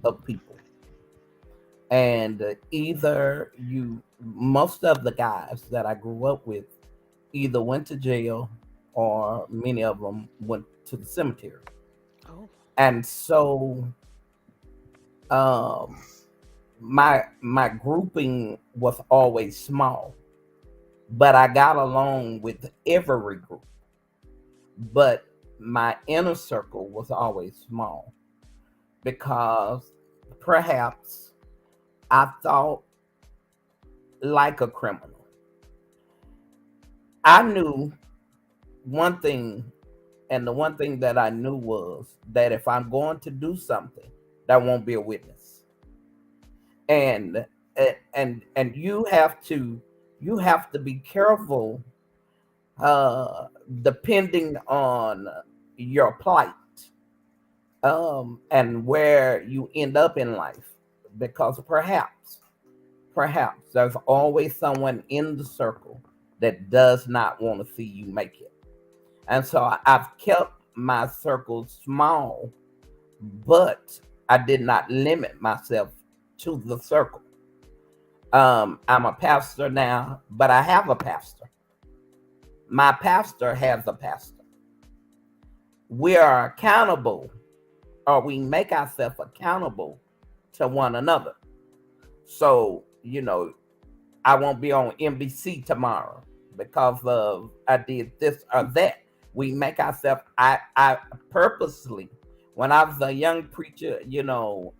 Speaker 3: of people. And most of the guys that I grew up with either went to jail or many of them went to the cemetery.
Speaker 1: Oh.
Speaker 3: And so my grouping was always small, but I got along with every group. But my inner circle was always small because perhaps I thought like a criminal. I knew one thing, and the one thing that I knew was that if I'm going to do something, that won't be a witness. And you have to be careful depending on your plight and where you end up in life, because perhaps there's always someone in the circle that does not want to see you make it. And so I've kept my circle small, but I did not limit myself to the circle. I'm a pastor now, but I have a pastor. My pastor has a pastor. We are accountable, or we make ourselves accountable to one another. So, I won't be on NBC tomorrow because of I did this or that. We make ourselves, I purposely, when I was a young preacher,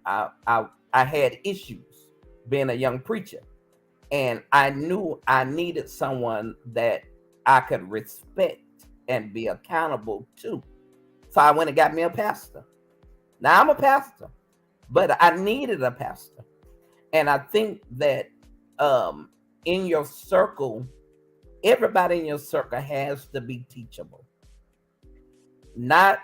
Speaker 3: I had issues being a young preacher. And I knew I needed someone that I could respect and be accountable to. So I went and got me a pastor. Now I'm a pastor, but I needed a pastor. And I think that in your circle, everybody in your circle has to be teachable. Not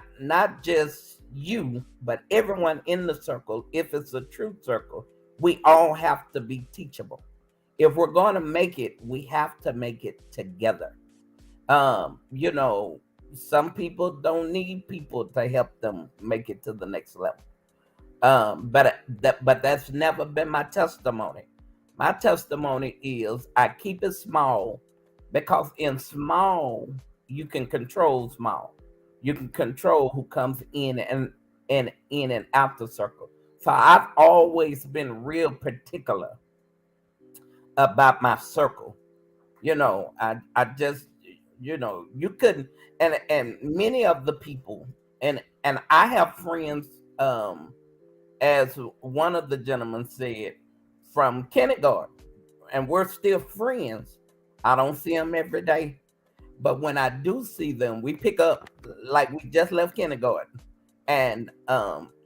Speaker 3: just you, but everyone in the circle. If it's a true circle, we all have to be teachable. If we're going to make it, we have to make it together. Some people don't need people to help them make it to the next level. But that's never been my testimony. My testimony is I keep it small because in small, you can control small. You can control who comes in and in and out the circle. So I've always been real particular about my circle. I just, you couldn't, and many of the people, and I have friends, as one of the gentlemen said, from kindergarten, and we're still friends. I don't see them every day, but when I do see them, we pick up like we just left kindergarten and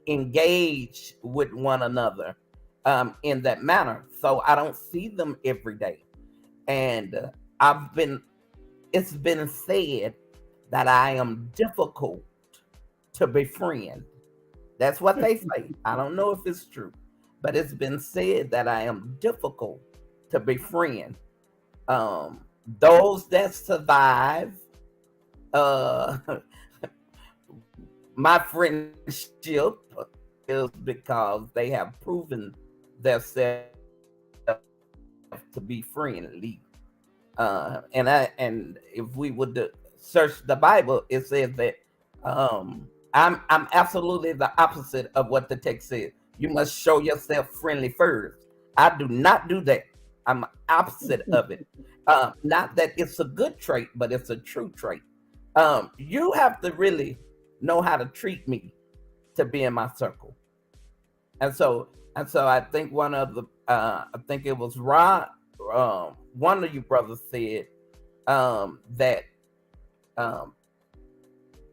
Speaker 3: engage with one another in that manner. So I don't see them every day. And it's been said that I am difficult to befriend. That's what they say. I don't know if it's true, but it's been said that I am difficult to befriend. Those that survive my friendship is because they have proven themselves to be friendly. And if we would search the Bible, it says that I'm absolutely the opposite of what the text says. You must show yourself friendly first. I do not do that. I'm opposite of it. Not that it's a good trait, but it's a true trait. You have to really know how to treat me to be in my circle. And so I think one of the I think it was Ron, one of you brothers said that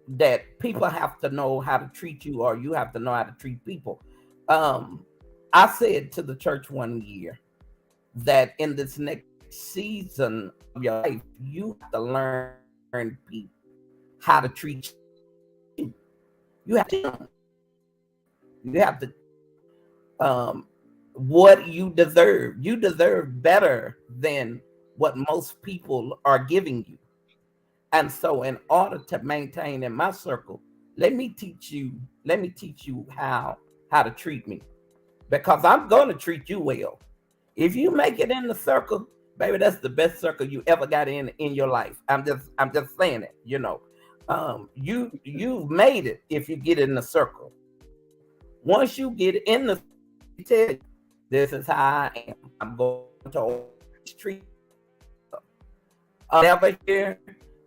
Speaker 3: that people have to know how to treat you, or you have to know how to treat people. I said to the church one year that in this next season of your life, you have to learn people how to treat you. You have to what you deserve. You deserve better than what most people are giving you. And so in order to maintain in my circle, let me teach you how to treat me, because I'm going to treat you well. If you make it in the circle, baby, that's the best circle you ever got in your life. I'm just saying it, you've made it if you get in the circle. Once you get in the, tell you, this is how I am. I'm going to treat you. I'll never hear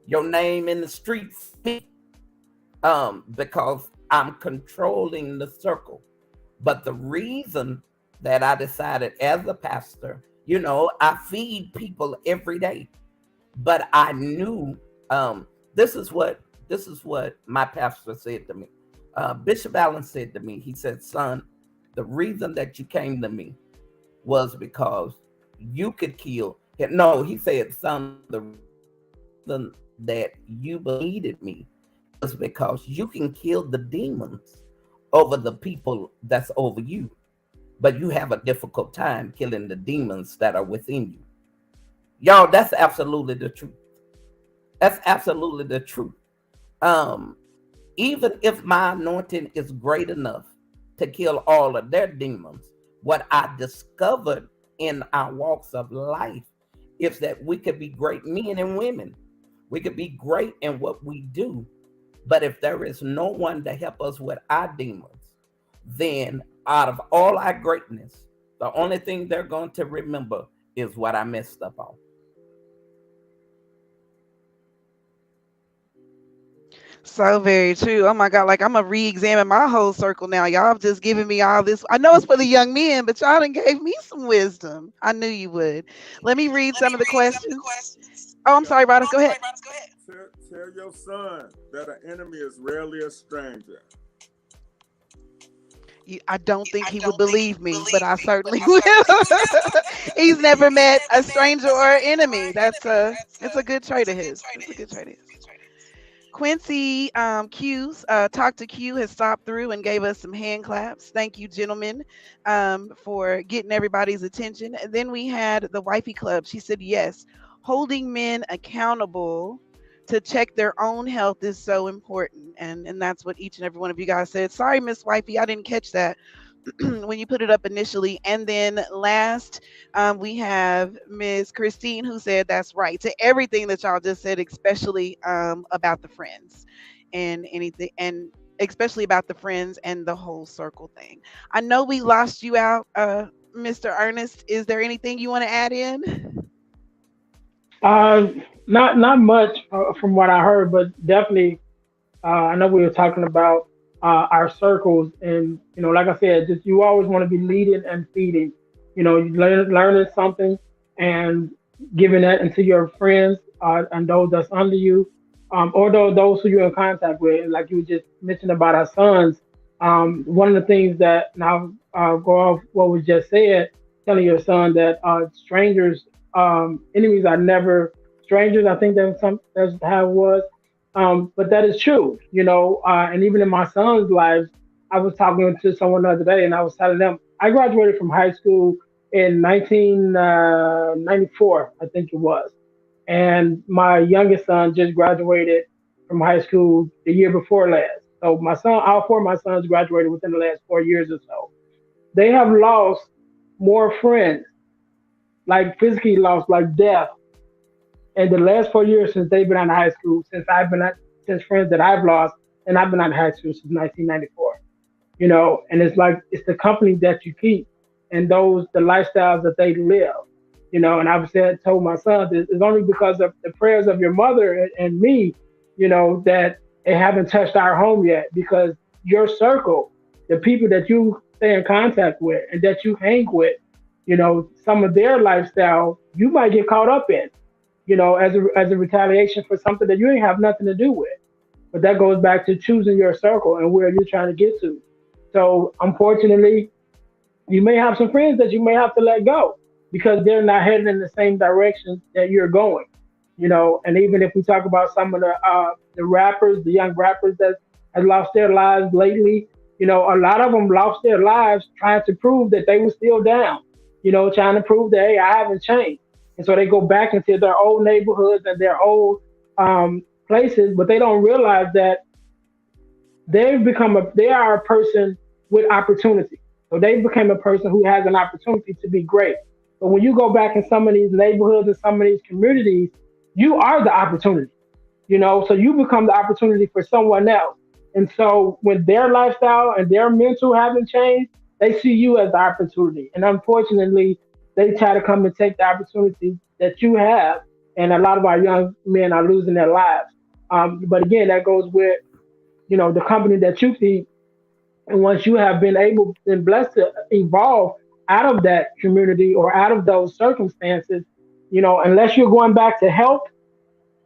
Speaker 3: your name in the streets, because I'm controlling the circle. But the reason that I decided as a pastor, I feed people every day, but I knew this is what my pastor said to me. Bishop Allen said to me, he said, son, the reason that you came to me was because you could kill. No, he said, son, the reason that you believed me was because you can kill the demons over the people that's over you, but you have a difficult time killing the demons that are within you. Y'all, that's absolutely the truth. That's absolutely the truth. Even if my anointing is great enough to kill all of their demons, what I discovered in our walks of life is that we could be great men and women. We could be great in what we do, but if there is no one to help us with our demons, then out of all our greatness, the only thing they're going to remember is what I messed up on.
Speaker 1: So very true. Oh my God. Like, I'm going to re-examine my whole circle now. Y'all have just given me all this. I know it's for the young men, but y'all done gave me some wisdom. I knew you would. Let me read some of the questions. Oh, I'm sorry, Rodas. Go ahead.
Speaker 5: Tell your son that an enemy is rarely a stranger.
Speaker 1: I don't think he would believe me, but I certainly will. He's never met a stranger or an enemy. It's a good trait of his. It's a good trait of his. Quincy Q's Talk to Q has stopped through and gave us some hand claps. Thank you, gentlemen, for getting everybody's attention. And then we had the Wifey Club. She said, yes, holding men accountable to check their own health is so important. And that's what each and every one of you guys said. Sorry, Miss Wifey, I didn't catch that. when you put it up initially. And then last, we have Miss Christine who said that's right to everything that y'all just said, especially about the friends and anything, and especially about the friends and the whole circle thing. I know we lost you out, Mr. Ernest. Is there anything you want to add in?
Speaker 2: Uh, not much from what I heard, but definitely I know we were talking about our circles, and like I said, just you always want to be leading and feeding. You learning something and giving that into your friends and those that's under you, or those who you're in contact with. Like you just mentioned about our sons. One of the things that now go off what was just said, telling your son that strangers, enemies are never strangers. I think that's how it was, but that is true, and even in my son's lives, I was talking to someone the other day and I was telling them I graduated from high school in 1994, I think it was. And my youngest son just graduated from high school the year before last. So all four of my sons graduated within the last 4 years or so. They have lost more friends, like physically lost, like death, in the last 4 years since they've been out of high school, since friends that I've lost, and I've been out of high school since 1994. And it's like it's the company that you keep and the lifestyles that they live. And I've told my son that it's only because of the prayers of your mother and me, that it haven't touched our home yet, because your circle, the people that you stay in contact with and that you hang with, some of their lifestyle you might get caught up in, as a retaliation for something that you ain't have nothing to do with. But that goes back to choosing your circle and where you're trying to get to. So unfortunately, you may have some friends that you may have to let go because they're not heading in the same direction that you're going. And even if we talk about some of the rappers, the young rappers that have lost their lives lately, a lot of them lost their lives trying to prove that they were still down, trying to prove that, hey, I haven't changed. And so they go back into their old neighborhoods and their old places, but they don't realize that they are a person with opportunity. So they became a person who has an opportunity to be great. But when you go back in some of these neighborhoods and some of these communities, you are the opportunity, so you become the opportunity for someone else. And so when their lifestyle and their mental haven't changed, they see you as the opportunity. And unfortunately, they try to come and take the opportunity that you have. And a lot of our young men are losing their lives. But again, that goes with, the company that you keep. And once you have been able and blessed to evolve out of that community or out of those circumstances, unless you're going back to help,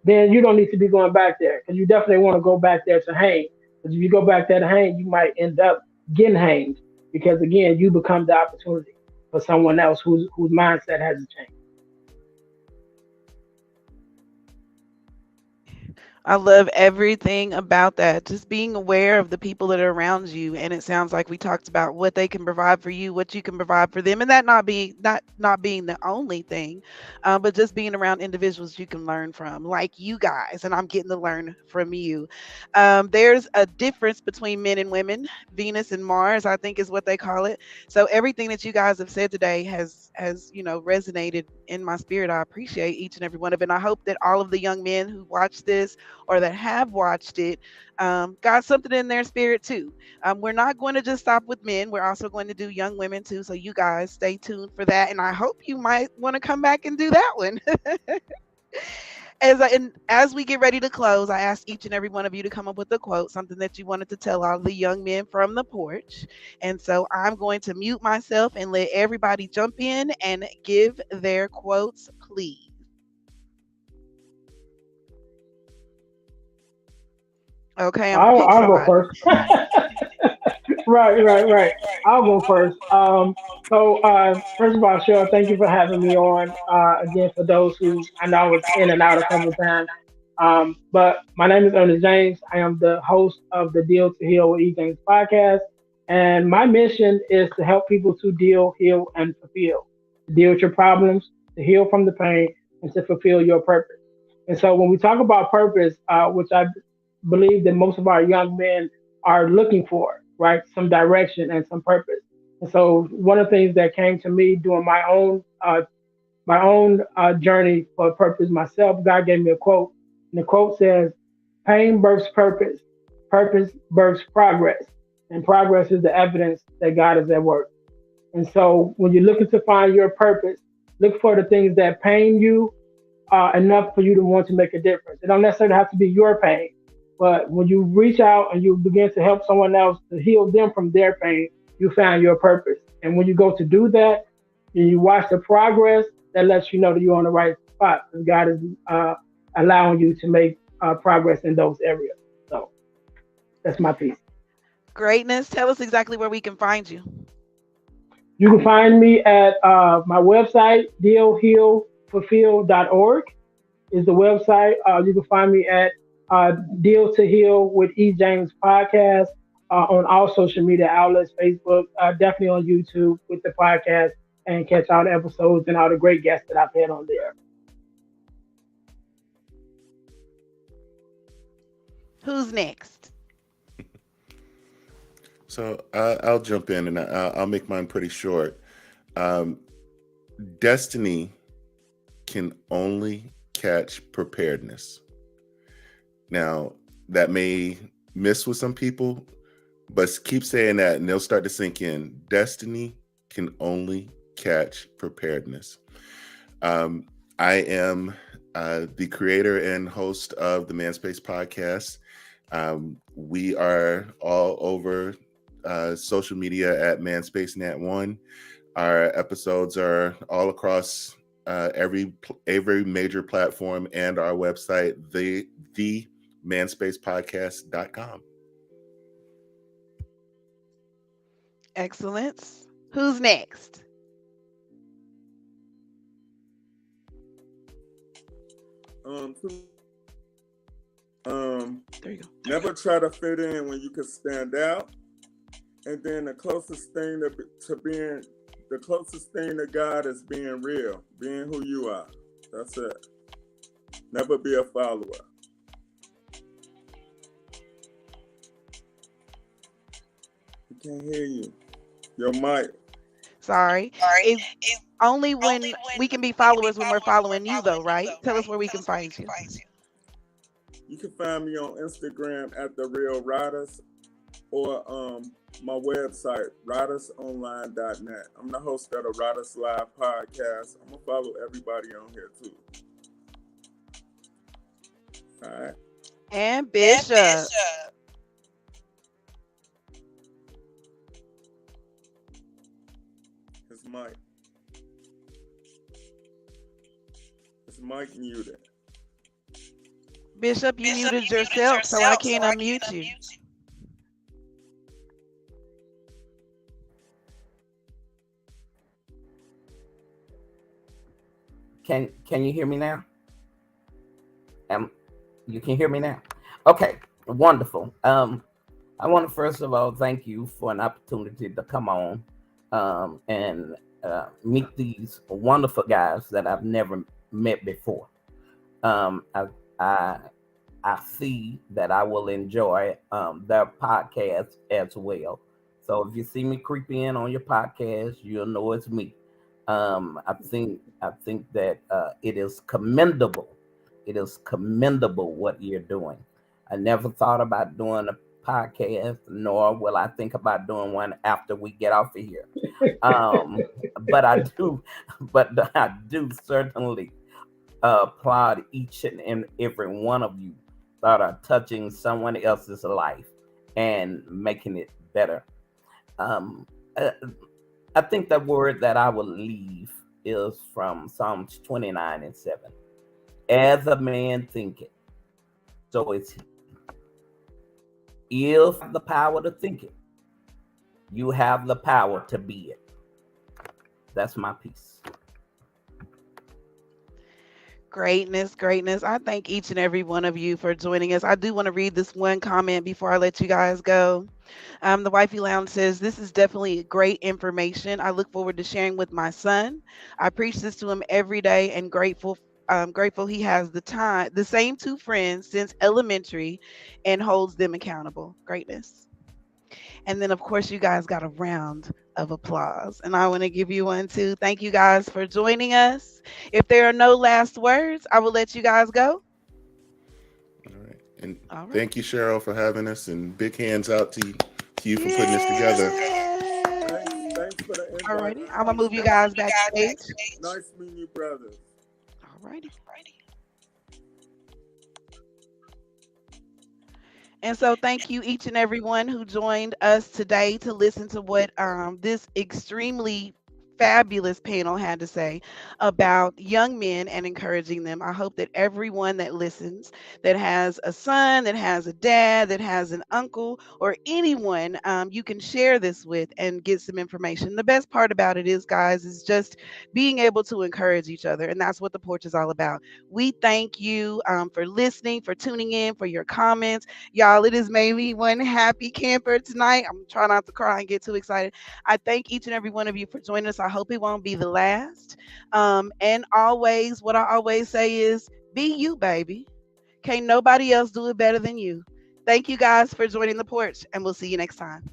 Speaker 2: then you don't need to be going back there, because you definitely want to go back there to hang. Because if you go back there to hang, you might end up getting hanged, because again, you become the opportunity for someone else whose mindset hasn't changed.
Speaker 1: I love everything about that. Just being aware of the people that are around you, and it sounds like we talked about what they can provide for you, what you can provide for them, and that not being the only thing, but just being around individuals you can learn from, like you guys, and I'm getting to learn from you. There's a difference between men and women. Venus and Mars, I think, is what they call it. So everything that you guys have said today has resonated in my spirit. I appreciate each and every one of it. And I hope that all of the young men who watch this or that have watched it got something in their spirit too. We're not going to just stop with men. We're also going to do young women too. So you guys stay tuned for that. And I hope you might want to come back and do that one. As we get ready to close, I ask each and every one of you to come up with a quote, something that you wanted to tell all the young men from the porch. And so I'm going to mute myself and let everybody jump in and give their quotes, please. Okay, I'm gonna pick
Speaker 2: I'll go
Speaker 1: somebody.
Speaker 2: first. Right. I'll go first. First of all, Cheryl, thank you for having me on. Again, for those who I know I was in and out a couple of times. But my name is Ernest James. I am the host of the Deal to Heal with E. James podcast. And my mission is to help people to deal, heal, and fulfill. To deal with your problems, to heal from the pain, and to fulfill your purpose. And so when we talk about purpose, which I believe that most of our young men are looking for, right? Some direction and some purpose. And so one of the things that came to me doing my own journey for purpose myself, God gave me a quote, and the quote says, "Pain births purpose, purpose births progress, and progress is the evidence that God is at work." And so when you're looking to find your purpose, look for the things that pain you enough for you to want to make a difference. It don't necessarily have to be your pain, but when you reach out and you begin to help someone else to heal them from their pain, you found your purpose. And when you go to do that, and you watch the progress, that lets you know that you're on the right spot. Because God is allowing you to make progress in those areas. So that's my piece.
Speaker 1: Greatness. Tell us exactly where we can find you.
Speaker 2: You can find me at my website, dealhealfulfill.org is the website. You can find me at Deal to Heal with E. James podcast on all social media outlets, Facebook, definitely on YouTube with the podcast, and catch all the episodes and all the great guests that I've had on there.
Speaker 1: Who's next?
Speaker 4: So I'll jump in and I'll make mine pretty short. Destiny can only catch preparedness. Now, that may miss with some people, but keep saying that and they'll start to sink in. Destiny can only catch preparedness. I am the creator and host of the Manspace podcast. We are all over social media at Manspace Nat1. Our episodes are all across every major platform and our website, the manspacepodcast.com.
Speaker 1: Excellence. Who's next? There you go.
Speaker 5: Never try to fit in when you can stand out. And then the closest thing to God is being real, being who you are. That's it. Never be a follower. I can't hear you. Your mic.
Speaker 1: Sorry. It's only when we can be followers when we're following you, though, right? Tell us where we can find you.
Speaker 5: You can find me on Instagram at The Real Riders or my website, ridersonline.net. I'm the host of the Riders Live podcast. I'm going to follow everybody on here, too. All right.
Speaker 1: And Bishop.
Speaker 5: His mic muted.
Speaker 1: Bishop, you muted yourself, so I can't unmute you.
Speaker 3: Can you hear me now? You can hear me now? Okay, wonderful. I want to first of all thank you for an opportunity to come on and meet these wonderful guys that I've never met before. I see that I will enjoy their podcast as well. So if you see me creep in on your podcast, you'll know it's me. I think that it is commendable. It is commendable what you're doing. I never thought about doing a podcast, nor will I think about doing one after we get off of here. But I do certainly applaud each and every one of you that are touching someone else's life and making it better. I think the word that I will leave is from Psalms 29:7. As a man thinketh, so is he. You have the power to think it. You have the power to be it. That's my piece.
Speaker 1: Greatness. I thank each and every one of you for joining us. I do want to read this one comment before I let you guys go. The Wifey Lounge says, "This is definitely great information. I look forward to sharing with my son. I preach this to him every day and grateful he has the same two friends since elementary and holds them accountable." Greatness. And then, of course, you guys got a round of applause. And I want to give you one too. Thank you guys for joining us. If there are no last words, I will let you guys go.
Speaker 4: All right. And
Speaker 1: All right.
Speaker 4: thank you, Cheryl, for having us, and big hands out to you for putting this together.
Speaker 5: Thanks for the invite.
Speaker 1: All righty. I'm going to move you guys backstage.
Speaker 5: Nice meeting you, brothers.
Speaker 1: All righty. And so thank you each and everyone who joined us today to listen to what this extremely fabulous panel had to say about young men and encouraging them. I hope that everyone that listens, that has a son, that has a dad, that has an uncle, or anyone you can share this with and get some information. The best part about it is, guys, is just being able to encourage each other. And that's what the porch is all about. We thank you for listening, for tuning in, for your comments. Y'all, it has made me one happy camper tonight. I'm trying not to cry and get too excited. I thank each and every one of you for joining us. I hope it won't be the last. And always, what I always say is, be you, baby. Can't nobody else do it better than you. Thank you guys for joining the porch, and we'll see you next time.